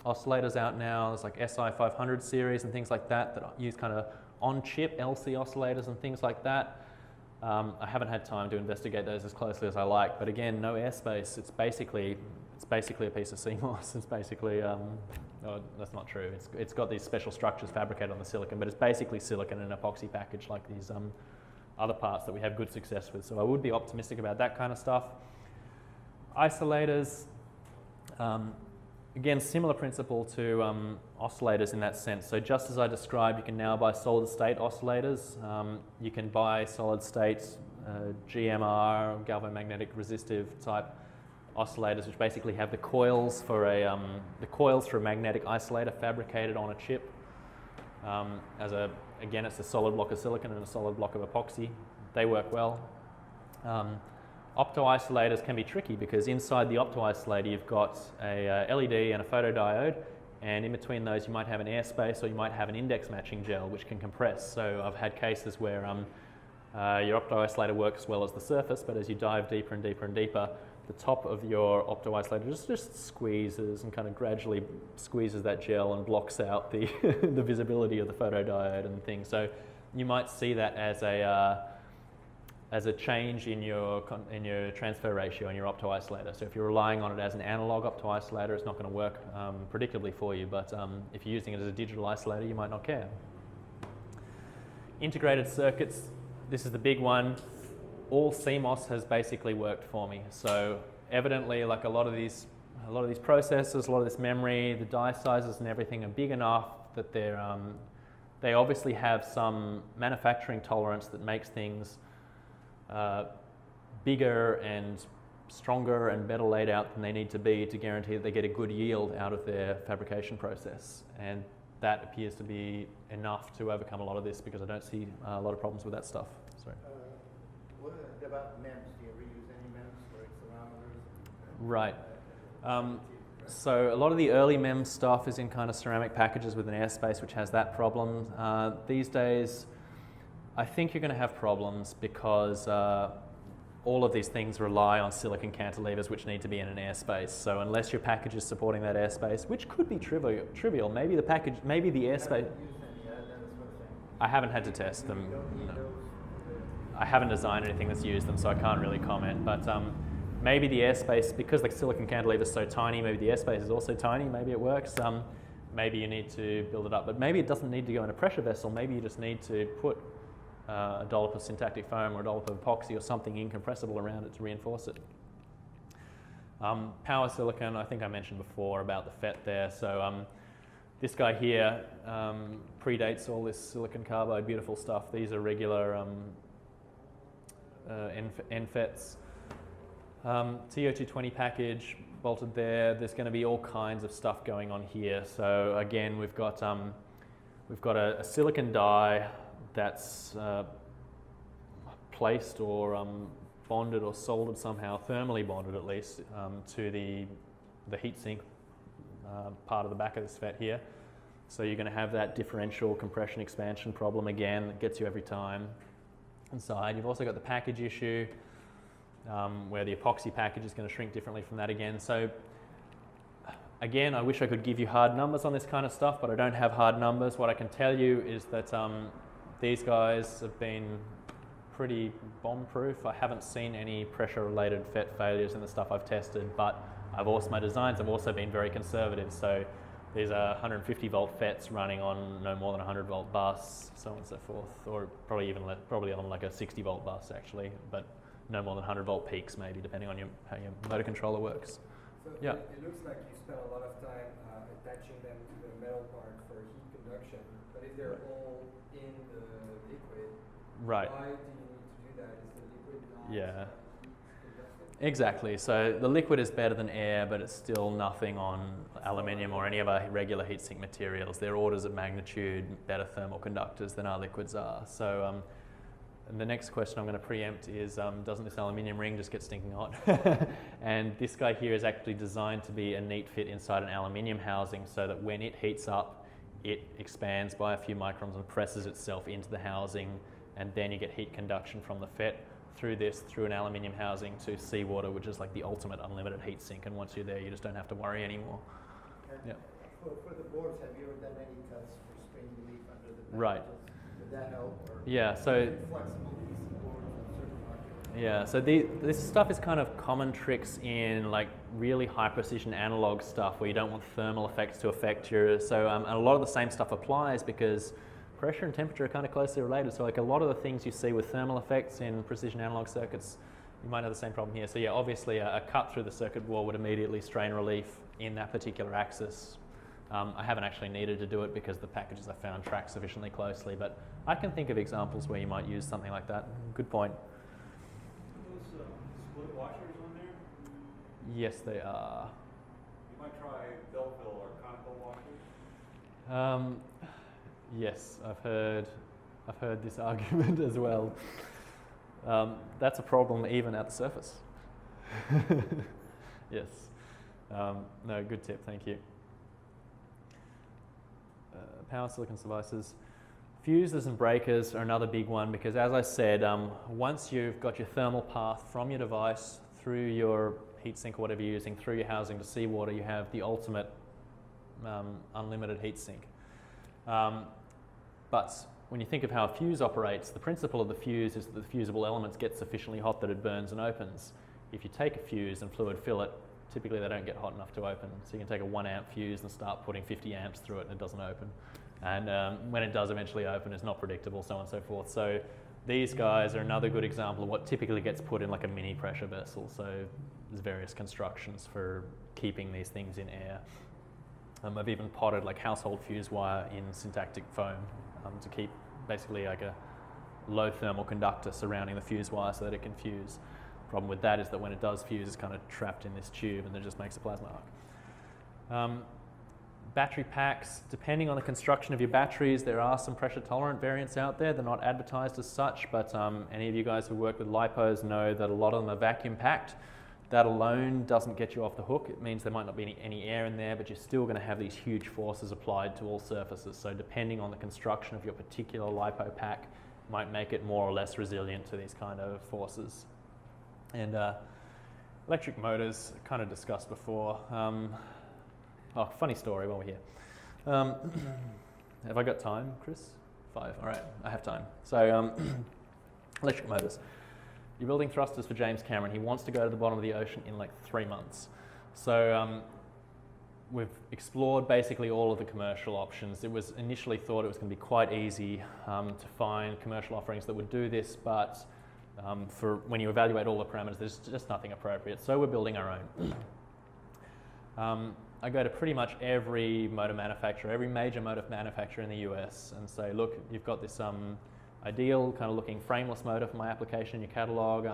oscillators out now. There's like SI 500 series and things like that that use kind of on-chip LC oscillators and things like that. I haven't had time to investigate those as closely as I like, but again, no airspace. It's basically a piece of CMOS. It's basically, no, that's not true. It's got these special structures fabricated on the silicon, but it's basically silicon in an epoxy package like these other parts that we have good success with. So I would be optimistic about that kind of stuff. Isolators, again, similar principle to oscillators in that sense. So just as I described, you can now buy solid-state oscillators. You can buy solid-state GMR, galvomagnetic resistive type oscillators, which basically have the coils for a magnetic isolator fabricated on a chip. Again, it's a solid block of silicon and a solid block of epoxy. They work well. Opto-isolators can be tricky because inside the opto-isolator you've got a LED and a photodiode, and in between those you might have an airspace or you might have an index matching gel which can compress. So I've had cases where your opto-isolator works well as the surface, but as you dive deeper and deeper and deeper, the top of your opto-isolator just squeezes and kind of gradually squeezes that gel and blocks out the, the visibility of the photodiode and things. So you might see that as a change in your transfer ratio in your opto-isolator. So if you're relying on it as an analog opto-isolator, it's not going to work predictably for you, but if you're using it as a digital isolator, you might not care. Integrated circuits, this is the big one. All CMOS has basically worked for me. So evidently, like a lot of these processors, a lot of this memory, the die sizes and everything are big enough that they obviously have some manufacturing tolerance that makes things bigger and stronger and better laid out than they need to be to guarantee that they get a good yield out of their fabrication process. And that appears to be enough to overcome a lot of this because I don't see a lot of problems with that stuff. Sorry. What about MEMS? Do you ever use any MEMS for accelerometers? Right. So a lot of the early MEMS stuff is in kind of ceramic packages with an airspace which has that problem. These days, I think you're going to have problems because all of these things rely on silicon cantilevers which need to be in an airspace. So unless your package is supporting that airspace, which could be trivial, maybe the airspace. I haven't had to test them. No. I haven't designed anything that's used them, so I can't really comment. But maybe the airspace, because the silicon cantilever is so tiny, maybe the airspace is also tiny. Maybe it works. Maybe you need to build it up, but maybe it doesn't need to go in a pressure vessel. Maybe you just need to put a dollop of syntactic foam or a dollop of epoxy or something incompressible around it to reinforce it. Power silicon, I think I mentioned before about the FET there. So this guy here predates all this silicon carbide beautiful stuff. These are regular NFETs. TO220 package bolted there. There's going to be all kinds of stuff going on here. So again, we've got a silicon die that's placed or bonded or soldered somehow, thermally bonded at least, to the heatsink part of the back of this FET here. So you're going to have that differential compression expansion problem again that gets you every time inside. You've also got the package issue where the epoxy package is going to shrink differently from that again. So again, I wish I could give you hard numbers on this kind of stuff, but I don't have hard numbers. What I can tell you is that these guys have been pretty bomb-proof. I haven't seen any pressure-related FET failures in the stuff I've tested, but my designs have also been very conservative. So these are 150 volt FETs running on no more than 100 volt bus, so on and so forth, or probably even less, probably on like a 60 volt bus actually, but no more than 100 volt peaks maybe, depending on how your motor controller works. So Yeah. it looks like you spent a lot of time attaching them to the metal part for heat conduction, but if they're all in the liquid, Right. why do you need to do that? Is the liquid not Yeah. heat conductive? Exactly. So the liquid is better than air, but it's still nothing on aluminium or any of our regular heatsink materials. They're orders of magnitude better thermal conductors than our liquids are. So and the next question I'm going to preempt is, doesn't this aluminium ring just get stinking hot? And this guy here is actually designed to be a neat fit inside an aluminium housing so that when it heats up, it expands by a few microns and presses itself into the housing, and then you get heat conduction from the FET through an aluminium housing to seawater, which is like the ultimate unlimited heat sink, and once you're there you just don't have to worry anymore. And Yeah. For the boards, have you ever done any cuts for strain relief under the packages? Right. Would that help? Or Yeah, so flexible PC boards on certain markets? yeah, so this stuff is kind of common tricks in like really high precision analog stuff where you don't want thermal effects to affect your, so and a lot of the same stuff applies because pressure and temperature are kind of closely related. So like a lot of the things you see with thermal effects in precision analog circuits, you might have the same problem here. So yeah, obviously a cut through the circuit wall would immediately strain relief in that particular axis. I haven't actually needed to do it because the packages I found track sufficiently closely, but I can think of examples where you might use something like that. Good point. Those split washers on there, Yes, they are. you might try Belleville or conical washers. Yes, I've heard this argument as well. That's a problem even at the surface. Yes. No, good tip, thank you. Power silicon devices. Fuses and breakers are another big one because, as I said, once you've got your thermal path from your device through your heatsink or whatever you're using, through your housing to seawater, you have the ultimate unlimited heatsink. But when you think of how a fuse operates, the principle of the fuse is that the fusible elements get sufficiently hot that it burns and opens. If you take a fuse and fluid fill it, typically they don't get hot enough to open. So you can take a 1 amp fuse and start putting 50 amps through it and it doesn't open. And when it does eventually open, it's not predictable, so on and so forth. So these guys are another good example of what typically gets put in like a mini pressure vessel. So there's various constructions for keeping these things in air. I've even potted like household fuse wire in syntactic foam to keep basically like a low thermal conductor surrounding the fuse wire so that it can fuse. Problem with that is that when it does fuse, it's kind of trapped in this tube and it just makes a plasma arc. Battery packs, depending on the construction of your batteries, there are some pressure tolerant variants out there. They're not advertised as such, but any of you guys who work with lipos know that a lot of them are vacuum packed. That alone doesn't get you off the hook. It means there might not be any air in there, but you're still going to have these huge forces applied to all surfaces. So depending on the construction of your particular lipo pack, might make it more or less resilient to these kind of forces. And electric motors, kind of discussed before. Oh, funny story while we're here. Have I got time, Chris? 5, all right, I have time. So electric motors. You're building thrusters for James Cameron. He wants to go to the bottom of the ocean in like 3 months. So we've explored basically all of the commercial options. It was initially thought it was going to be quite easy to find commercial offerings that would do this, but for when you evaluate all the parameters, there's just nothing appropriate. So we're building our own. I go to pretty much every motor manufacturer, every major motor manufacturer in the US and say, look, you've got this ideal kind of looking frameless motor for my application in your catalog.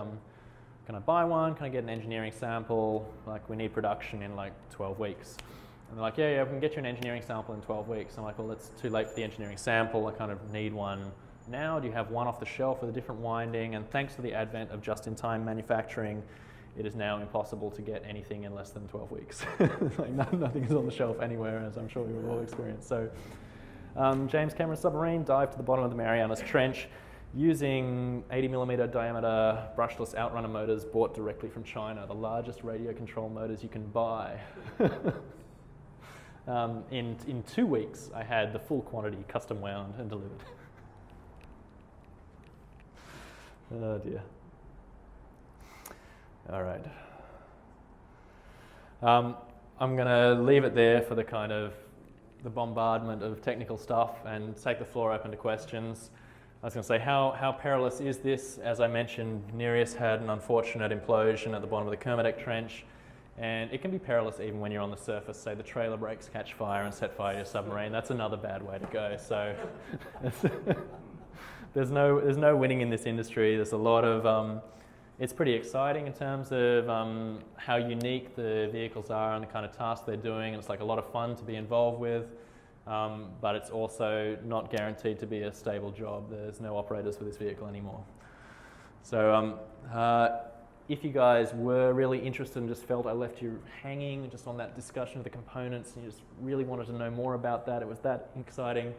Can I buy one? Can I get an engineering sample? Like, we need production in like 12 weeks. And they're like, yeah, we can get you an engineering sample in 12 weeks. I'm like, well, it's too late for the engineering sample. I kind of need one Now you have one off the shelf with a different winding, and thanks to the advent of just-in-time manufacturing, it is now impossible to get anything in less than 12 weeks. Like nothing is on the shelf anywhere, as I'm sure you've all experienced. So James Cameron submarine dived to the bottom of the Marianas Trench using 80mm diameter brushless outrunner motors bought directly from China, the largest radio control motors you can buy. In 2 weeks, I had the full quantity custom wound and delivered. Oh dear. All right. I'm going to leave it there for the kind of the bombardment of technical stuff and take the floor open to questions. I was going to say, how perilous is this? As I mentioned, Nereus had an unfortunate implosion at the bottom of the Kermadec Trench, and it can be perilous even when you're on the surface. Say the trailer brakes catch fire and set fire to your submarine. That's another bad way to go. So there's no winning in this industry. There's a lot of it's pretty exciting in terms of how unique the vehicles are and the kind of tasks they're doing, and it's like a lot of fun to be involved with, but it's also not guaranteed to be a stable job. There's no operators for this vehicle anymore. So if you guys were really interested and just felt I left you hanging just on that discussion of the components and you just really wanted to know more about that, it was that exciting,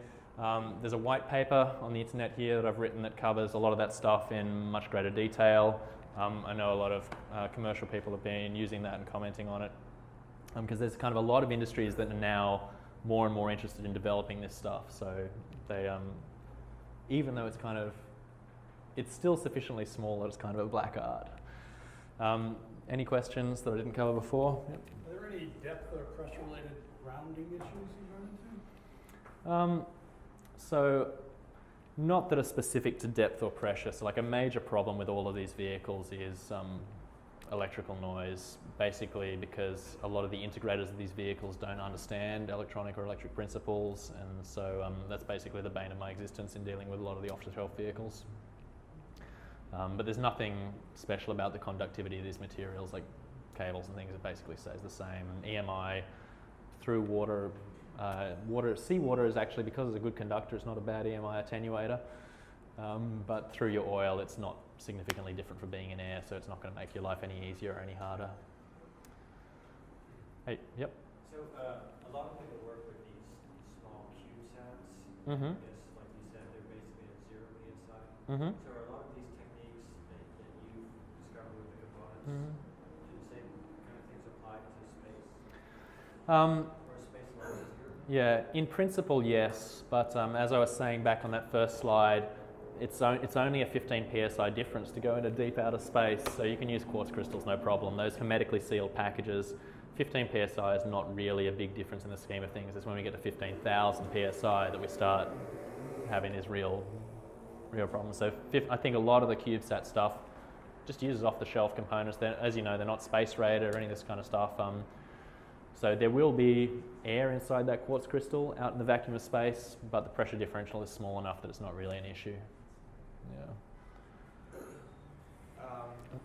there's a white paper on the internet here that I've written that covers a lot of that stuff in much greater detail. I know a lot of commercial people have been using that and commenting on it because there's kind of a lot of industries that are now more and more interested in developing this stuff. So they, even though it's still sufficiently small that it's kind of a black art. Any questions that I didn't cover before? Yep. Are there any depth or pressure-related grounding issues you run into? So not that are specific to depth or pressure. So like a major problem with all of these vehicles is electrical noise, basically because a lot of the integrators of these vehicles don't understand electronic or electric principles, and so that's basically the bane of my existence in dealing with a lot of the off-the-shelf vehicles. But there's nothing special about the conductivity of these materials, like cables and things. It basically stays the same. And EMI through water, seawater is actually, because it's a good conductor, it's not a bad EMI attenuator. But through your oil, it's not significantly different from being in air, so it's not going to make your life any easier or any harder. Hey, yep. So a lot of people work with these small CubeSats. Mm-hmm. Yes, like you said, they're basically at 0 PSI. Mm-hmm. So are a lot of these techniques that you've discovered with the components, Mm-hmm. do the same kind of things apply to space? Um, Or is space a lot easier? Yeah, in principle, yes. But as I was saying back on that first slide, it's only a 15 psi difference to go into deep outer space. So you can use quartz crystals, no problem. Those hermetically sealed packages, 15 psi is not really a big difference in the scheme of things. It's when we get to 15,000 psi that we start having these real problems. So I think a lot of the CubeSat stuff just uses off-the-shelf components. As you know, they're not space rated or any of this kind of stuff. So there will be air inside that quartz crystal out in the vacuum of space, but the pressure differential is small enough that it's not really an issue. Yeah.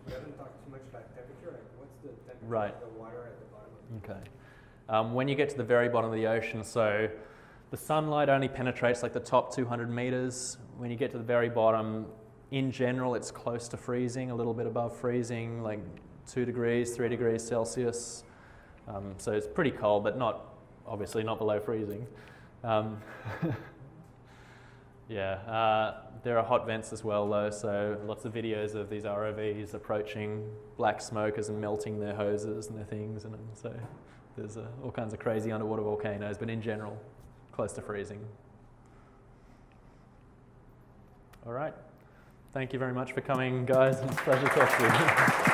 We haven't talked too much about temperature. Like, what's the temperature Right. of the water at the bottom of the Okay. When you get to the very bottom of the ocean, so the sunlight only penetrates like the top 200 meters. When you get to the very bottom, in general, it's close to freezing, a little bit above freezing, like 2 degrees, 3 degrees Celsius. So it's pretty cold, but obviously not below freezing. There are hot vents as well, though, so lots of videos of these ROVs approaching black smokers and melting their hoses and their things, and so there's all kinds of crazy underwater volcanoes, but in general, close to freezing. All right. Thank you very much for coming, guys. It's a pleasure to talk to you.